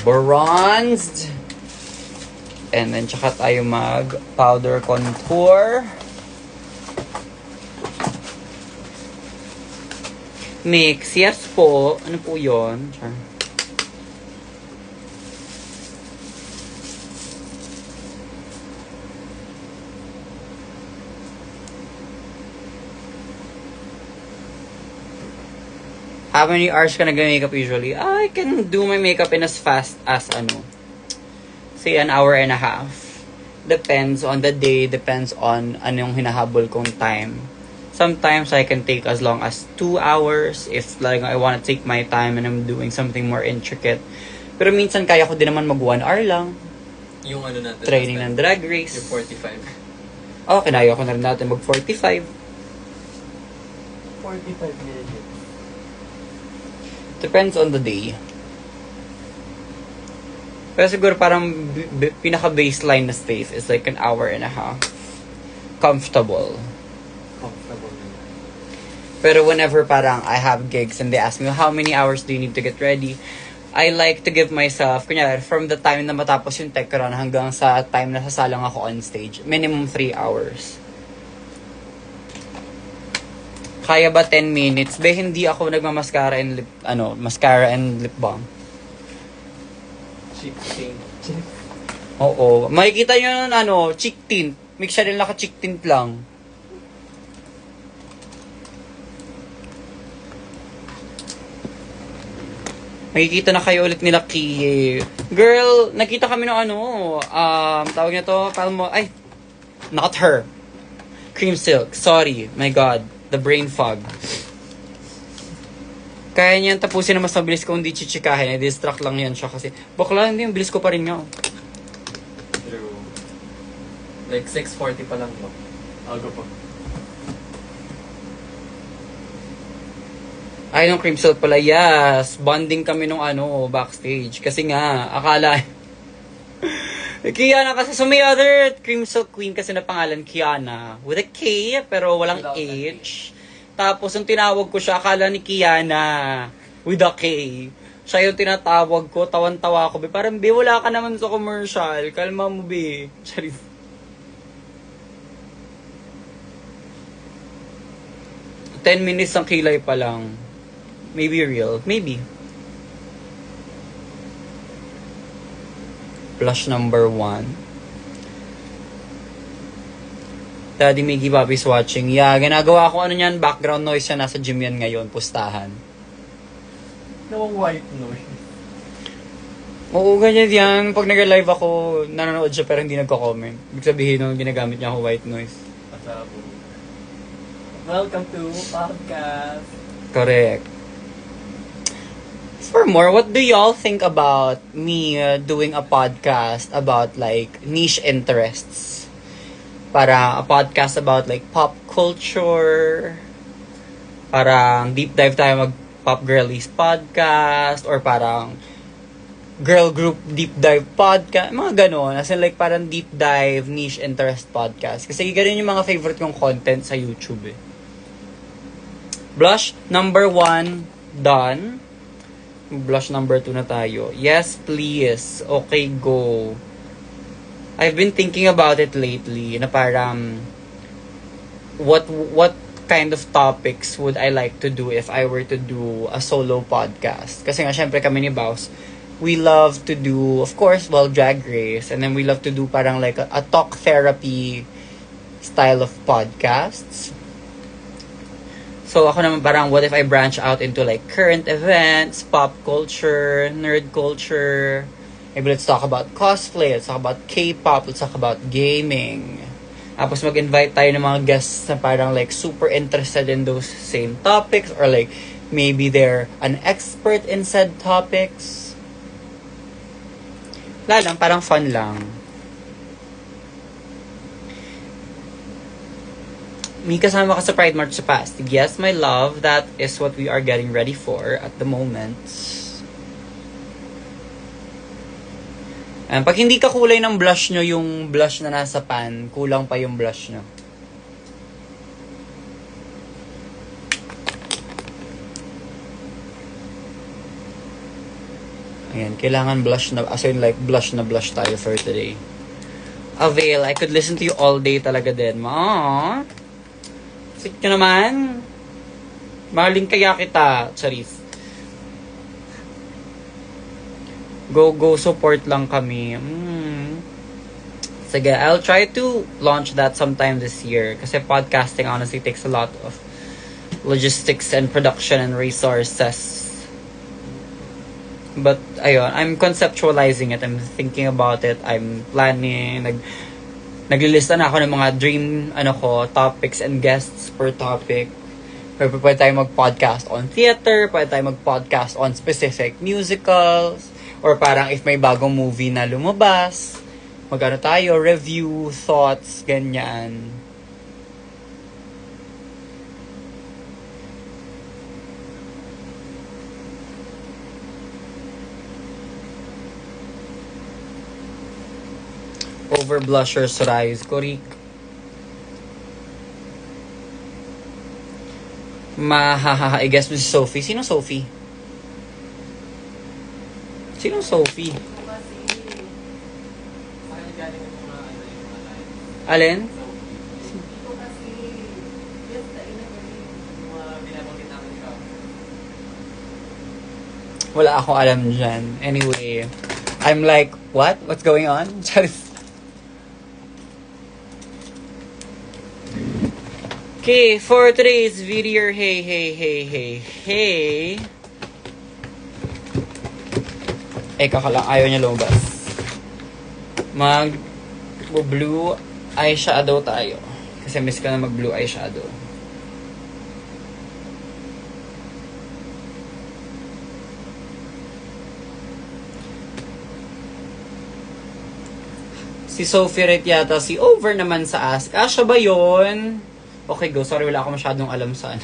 Bronzed. And then, tsaka tayo mag-powder contour. Mix. Yes po. Ano po yun? Char. How many hours ka nag-makeup usually? I can do my makeup in as fast as say an hour and a half. Depends on the day, depends on yung hinahabol kong time. Sometimes I can take as long as 2 hours if like I want to take my time and I'm doing something more intricate. Pero minsan kaya ko din naman mag 1 hour lang.
Yung ano natin.
Training ng drag race.
Yung 45.
Oh, kinaya ko na rin natin mag 45.
45 minutes.
Depends on the day. Pero siguro parang pinaka-baseline na space is like an hour and a half. Comfortable.
Comfortable na.
Pero whenever parang I have gigs and they ask me, how many hours do you need to get ready? I like to give myself, kunyari, from the time na matapos yung tech run hanggang sa time na sasalang ako on stage, minimum 3 hours. Kaya ba 10 minutes? Be, hindi ako nagmamaskara and mascara and lip balm.
Cheap thing.
Oo. Makikita nyo nun, cheek tint. Make sure nila naka-cheek tint lang. Makikita na kayo ulit nila Kiye. Girl, nakita kami ng tawag niya to, not her. Cream Silk. Sorry, my God. The brain fog. Kaya niyan tapusin na mas mabilis kung hindi chichikahin. I-distract lang yan siya kasi, bakla, hindi, yung bilis ko pa rin nga.
True. Like 6:40 pa lang mo. Aga pa.
Ay, nung Cream Silk pala, yes. Bonding kami nung backstage. Kasi nga, akala, Kiana kasi, so may other Cream Silk Queen kasi na pangalan Kiana. With a K, pero walang H. Tapos, yung tinawag ko siya, akala ni Kiana. With a K. Siya yung tinatawag ko, tawan-tawa ko. Parang, be, wala ka naman sa commercial. Kalma mo, be. Charis. Ten minutes ang kilay pa lang. Maybe real. Maybe. Blush number 1. Daddy Miggy Bobby's watching. Yeah, ginagawa ko niyan, background noise siya. Nasa gym yan ngayon, pustahan.
No white noise.
Oo, ganyan yan. Pag nag-live ako, nanonood siya pero hindi nagko-comment. Ibig sabihin nung ginagamit niya ako white noise.
Pasabo. Welcome to podcast.
Correct. For more, what do y'all think about me doing a podcast about like niche interests? Para a podcast about like pop culture, parang deep dive tayo mag pop girlies podcast, or parang girl group deep dive podcast, mga ganon. As in like parang deep dive niche interest podcast. Kasi ganun yung mga favorite kong content sa YouTube eh. Blush number 1 done. Blush number 2 na tayo. Yes, please. Okay, go. I've been thinking about it lately na parang what kind of topics would I like to do if I were to do a solo podcast? Kasi nga syempre kami ni Baus, we love to do, of course, Drag Race, and then we love to do parang like a talk therapy style of podcasts. So, ako naman parang, what if I branch out into like current events, pop culture, nerd culture. Maybe let's talk about cosplay, let's talk about K-pop, let's talk about gaming. Tapos mag-invite tayo ng mga guests na parang like super interested in those same topics, or like maybe they're an expert in said topics. Wala lang, parang fun lang. May kasama ka sa Pride March sa past. Yes, my love, that is what we are getting ready for at the moment. Pag hindi ka kulay ng blush nyo, yung blush na nasa pan, kulang pa yung blush nyo. Ayan, kailangan blush na, as in like blush na blush tayo for today. Avail, I could listen to you all day talaga din. Aww. Sit nyo naman. Mahaling kaya kita, Charis. Go support lang kami. Sige, I'll try to launch that sometime this year. Kasi podcasting honestly takes a lot of logistics and production and resources. But, ayun, I'm conceptualizing it. I'm thinking about it. I'm planning. Naglilista na ako ng mga dream, topics and guests per topic. Pwede tayo mag-podcast on theater. Pwede tayo mag-podcast on specific musicals. Or parang if may bagong movie na lumabas, tayo, review, thoughts, ganyan. Over blusher, Sorayos, Korik. I guess Miss Sophie. Sino Sophie? Sinong Sophie? Alin? Wala akong alam dyan. Anyway, I'm like, what? What's going on? Okay, for today's video, hey. Kaka lang, ayaw niya lumabas. Mag-blue eyeshadow tayo. Kasi miss ko na mag-blue eyeshadow. Si Sophie Ret yata, si Over naman sa Ask. Siya ba yun? Okay, go. Sorry, wala ako masyadong alam sa ano.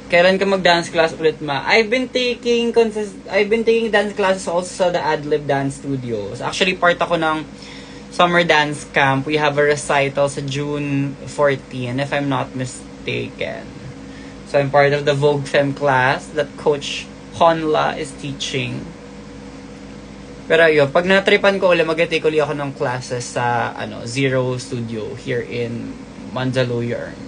Kailan ka mag-dance class ulit, ma? I've been taking dance classes also sa the Adlib Dance Studios. Actually, part ako ng summer dance camp. We have a recital sa June 14, if I'm not mistaken. So, I'm part of the Vogue Femme class that Coach Honla is teaching. Pero yun, pag natripan ko ulit, mag-take ulit ako ng classes sa Zero Studio here in Mandaluyong.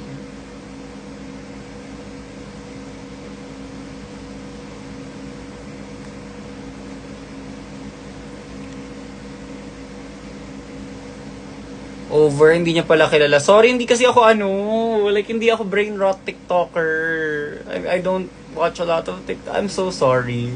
Over, hindi niya pala kilala. Sorry, hindi kasi ako hindi ako brain rot TikToker. I don't watch a lot of TikTok. I'm so sorry.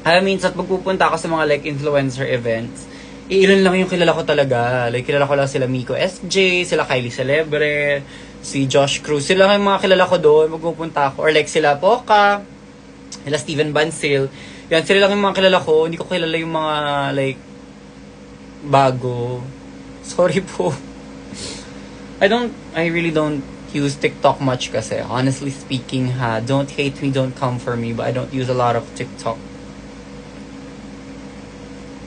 Minsan magpupunta ako sa mga influencer events, ilan lang yung kilala ko talaga. Kilala ko lang sila Miko SJ, sila Kylie Celebre, si Josh Cruz. Sila lang yung mga kilala ko doon. Magpupunta ako. Or sila Poca, sila Steven Bansil. Yan, sila lang yung mga kilala ko. Hindi ko kilala yung mga bago. Sorry po. I really don't use TikTok much kasi. Honestly speaking, don't hate me, don't come for me, but I don't use a lot of TikTok.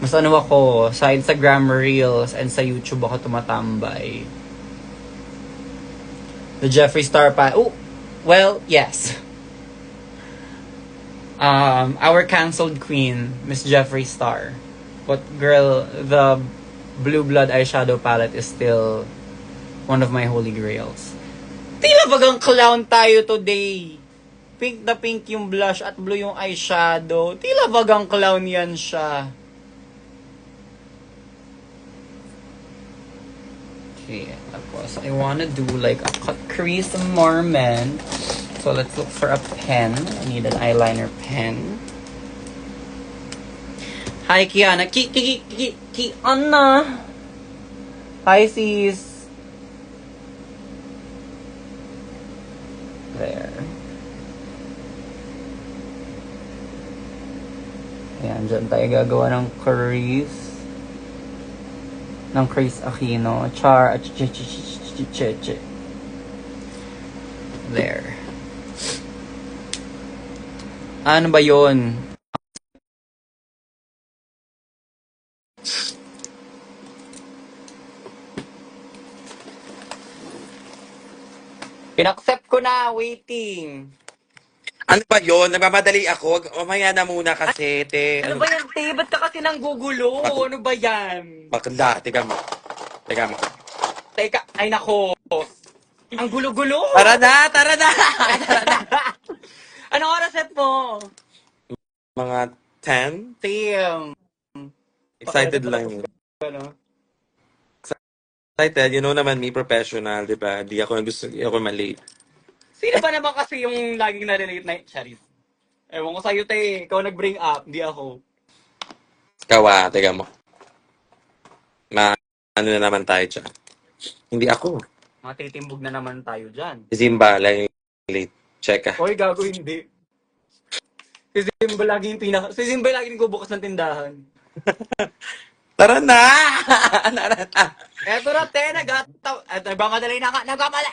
Mas ako, sa Instagram Reels and sa YouTube ako tumatambay. The Jeffree Star well, yes. Our canceled queen, Miss Jeffree Star. But girl, the Blue Blood eyeshadow palette is still one of my holy grails. Tila bagang clown tayo today. Pink na pink yung blush at blue yung eyeshadow. Tila bagang clown yan siya. Okay, tapos I wanna do a cut crease moment. So let's look for a pen. I need an eyeliner pen. Hi, Kiana. Kiana. Hi, sis. There. Ayan, dyan tayo gagawa ng crease. ng Chris Aquino. Char, there. Ano ba yon? Pinaccept ko na, waiting.
Ano ba yun? Nagmamadali ako. Mamaya na muna kasi, te.
Ano
Ano
ba
ba?
yan, te? Ba't ka kasi nanggugulo? Ano ba yan?
Bakla. Teka mo. Teka mo.
Teka, ay nako. Ang gulo-gulo!
Tara na! Tara na! Tara na!
Anong oras set mo?
Mga 10?
Tim.
Excited
Pakialam
lang
patapos
yun.
ko, ano?
Excited. You know naman, me professional, di ba? Di ako mali.
Sino ba naman kasi yung laging na-relate na Charis? Ewan ko sa'yo, te. Ikaw nag-bring up, di ako.
Ikaw teka mo. Ma, ano na naman tayo dyan? Hindi ako.
Matitimbog na naman tayo dyan.
Si Simba, lang late. Check
Hoy, gago, hindi. Si Simba laging nagbubukas ng tindahan.
Tara na! Tara na!
Eto na, te, nagataw. At nagmamadali na ka. Nagmamadali.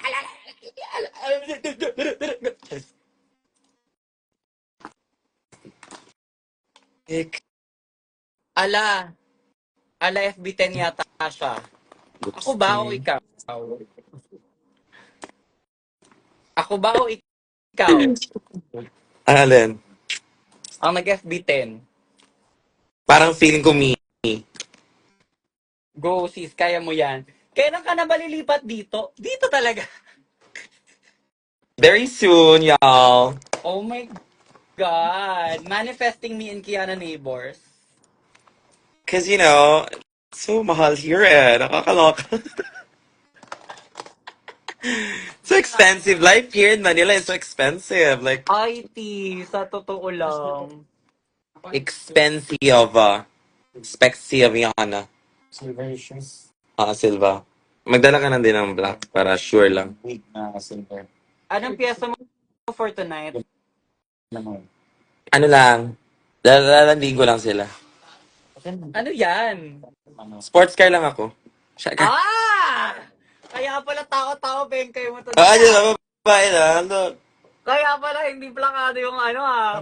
Ik.
Ala, ala FB10 yata siya. Ako ba o ikaw? Ako ba o ikaw?
Alin?
Ang nag-FB10.
Parang feeling ko me.
Go sis, kaya mo yan. Kailan ka na malilipat dito? Dito talaga.
Very soon, y'all.
Oh my God. Manifesting me and Kiana neighbors.
Cause you know, it's so mahal here Nakakaloka. So expensive. Life here in Manila is so expensive. Like,
IT, sa totoo lang.
expensive. Expensive yana.
Silver shoes.
Silva. Magdala ka na din ng black para sure lang.
Wig na silver.
Anong piyesa mo for tonight?
Naman.
Ano lang, lalanding ko lang sila.
Ano yan?
Ano?
Sports car lang ako. Siya ka.
Ah! Kaya pala tao-tao bengkay mo today
Yun
ah.
na, babae na. Ano?
Kaya pala hindi plakado yung ano ah.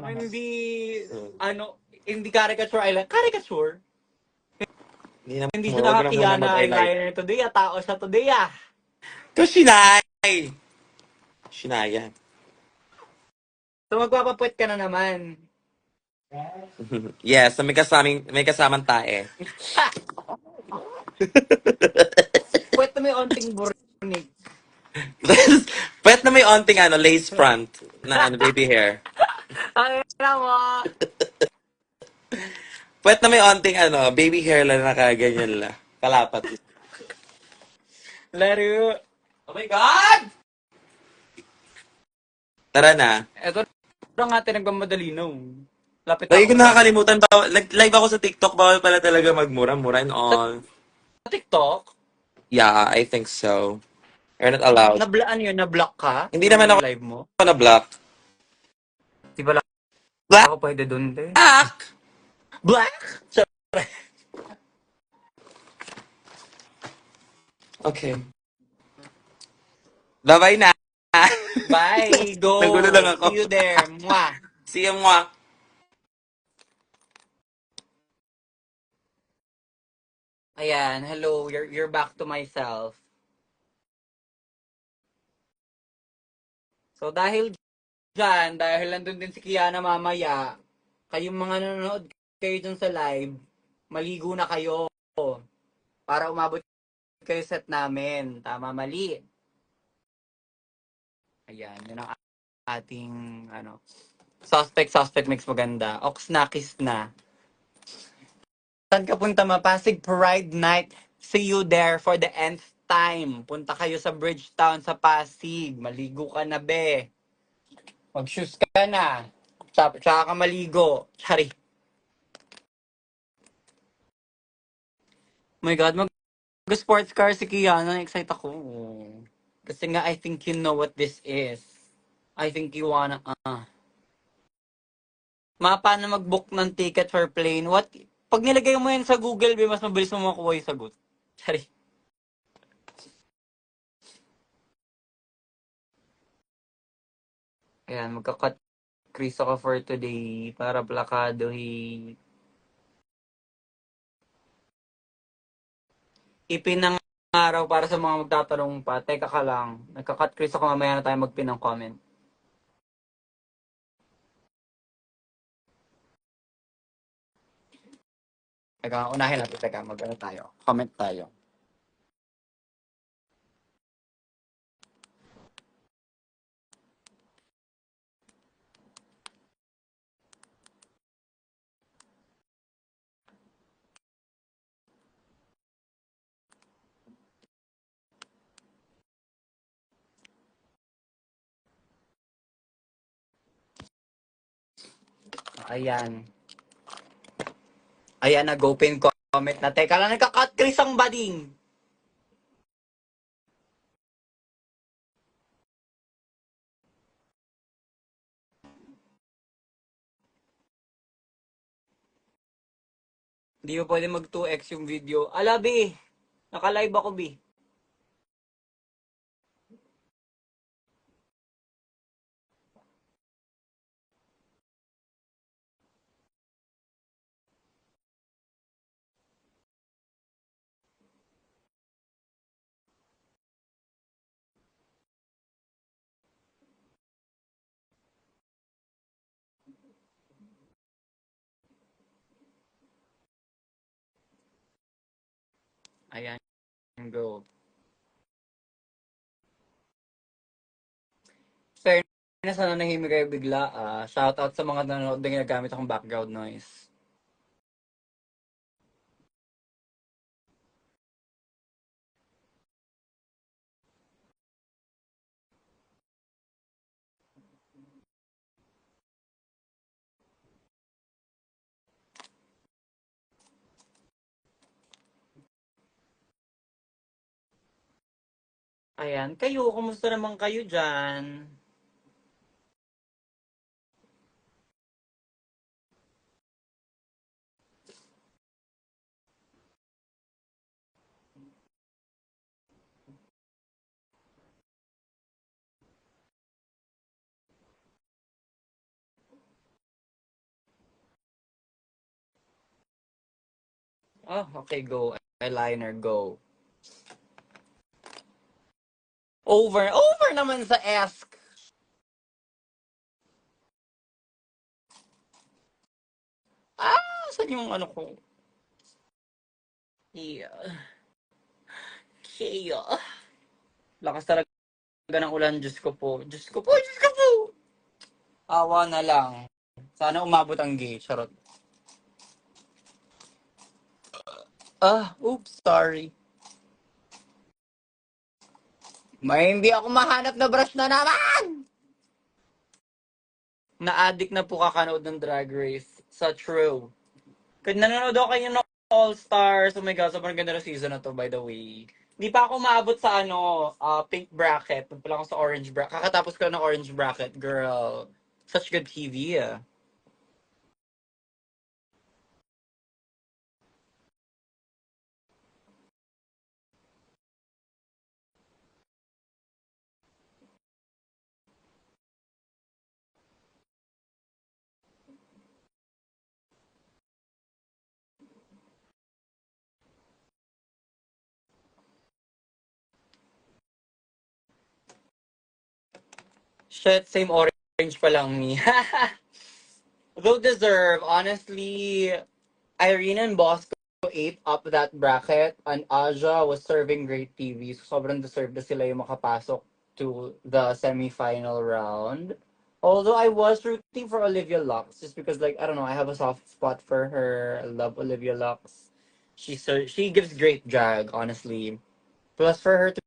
Hindi caricature island. Caricature?
Hindi naman
Hindi
mo,
siya
wag lang muna
nakakiyana
mag-eyeliner.
eyeliner today ah. Tao siya today ah.
Ito, Shinay! Shinaya.
So magpapapuwet ka na naman.
Yes, so may kasamang tae.
Ha! Puwet na may onting burnig.
Pwet na may onting lace front na baby hair.
Ay na mo.
Pwet na may onting baby hair lang nakaganyan la. Kalapat.
Laro.
Oh my God! Tara na.
Eto na nga nagmamadali no. Lapit na
Lagi
ako
ko
sa bahay.
nakakalimutan. Live ako sa TikTok. Bawal pala talaga magmura-mura and all.
Sa TikTok,
Yeah, I think so. You're not allowed.
na-block ka?
Hindi naman
Yung
ako
live mo?
na-block.
Di ba lang
Black!
ako pwede dun, te? Black?
Okay. Bye-bye na.
Bye,
Nagulo lang
go.
ako.
See you there. Mwah.
See you, mwah.
Ayan, hello. You're back to myself. So dahil dahil nandun din si Kiana mamaya, kayong mga nanonood kayo dun sa live, maligo na kayo para umabot kayo set namin. Tama, mali. Ayan, yun ang ating suspect mix maganda. Ox na, kiss na. Saan ka punta Pasig Pride Night? See you there for the nth time. Punta kayo sa Bridgetown sa Pasig. Maligo ka na, be. Mag-shoes ka na. Tsaka ka maligo. Sorry. Oh my God, mag-sports car si Kiana. Excited ako. Kasi nga, I think you know what this is. I think you wanna, paano mag-book ng ticket for plane? What? Pag nilagay mo yan sa Google, be, mas mabilis mo makuha yung sagot. Sorry. Ayan, magka-cut crease ako for today para plakado ipinangaraw para sa mga magtatanong pa. Teka ka lang. Nagka-cut crease ako, mamaya na tayo magpin ng comment. Teka, unahin natin. Teka, mag-ano tayo. Comment tayo. Ayan. Ayan, nag-open comment na. Teka lang, nagka-cut crease ang bading. Hindi mo pwede mag 2x yung video. Ala, B. Naka-live ako, B. Ayan, go. Fairness, na nahimik kayo bigla. Shoutout sa mga nanonood na ginagamit akong background noise. Ayan, kayo, kumusta naman kayo dyan? Oh, okay, go. Eyeliner, go. Over naman sa ask. Saan yung ano ko? Yeah. Yeah. Lakas talaga ng ulan, Diyos ko po. Diyos ko po, Diyos ko po! Awa na lang. Sana umabot ang gate, charot. Oops, sorry. May hindi ako mahanap na brush na naman! Na-addict na po kakanood ng Drag Race. Sa true. Kaya nanonood ako kayo ng All Stars. Oh my God, sobrang ganda ng season na to, by the way. Hindi pa ako maabot sa pink bracket. Doon pa lang ako sa orange bracket. Kakatapos ko lang ng orange bracket, girl. Such good TV, ah. Shit, same orange pa lang me. Though deserve, honestly, Irene and Bosco ate up that bracket and Aja was serving great TV. So sobrang deserve na sila yung makapasok to the semi-final round. Although I was rooting for Olivia Lux just because like I don't know, I have a soft spot for her. I love Olivia Lux. She gives great drag, honestly. Plus for her to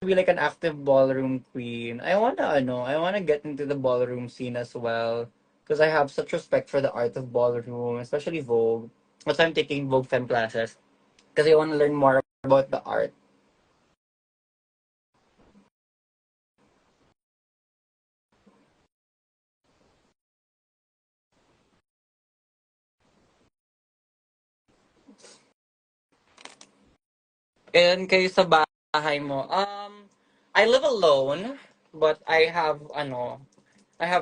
be like an active ballroom queen. I wanna get into the ballroom scene as well because I have such respect for the art of ballroom, especially Vogue. That's why I'm taking Vogue Femme classes because I want to learn more about the art. And kayo sa bahay mo? I live alone, but I have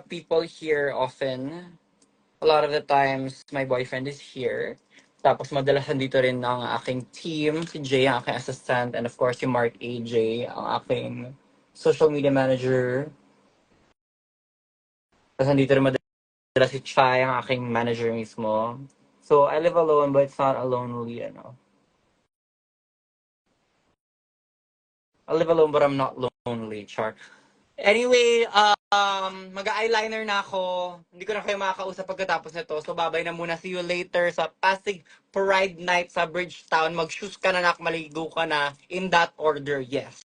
people here often. A lot of the times, my boyfriend is here. Tapos madalas dito rin ang aking team, si Jay, ang aking assistant, and of course, si Mark AJ, ang aking social media manager. Tapos nandito rin madalas si Chai, ang aking manager mismo. So, I live alone, but it's not a lonely, I live alone, but I'm not lonely, char. Anyway, mag-eyeliner na ako. Hindi ko na kayo makakausap pagkatapos nito. So, babay na muna. See you later sa Pasig Pride Night sa Bridgetown. Mag-shoes ka na, maligo ka na. In that order, yes.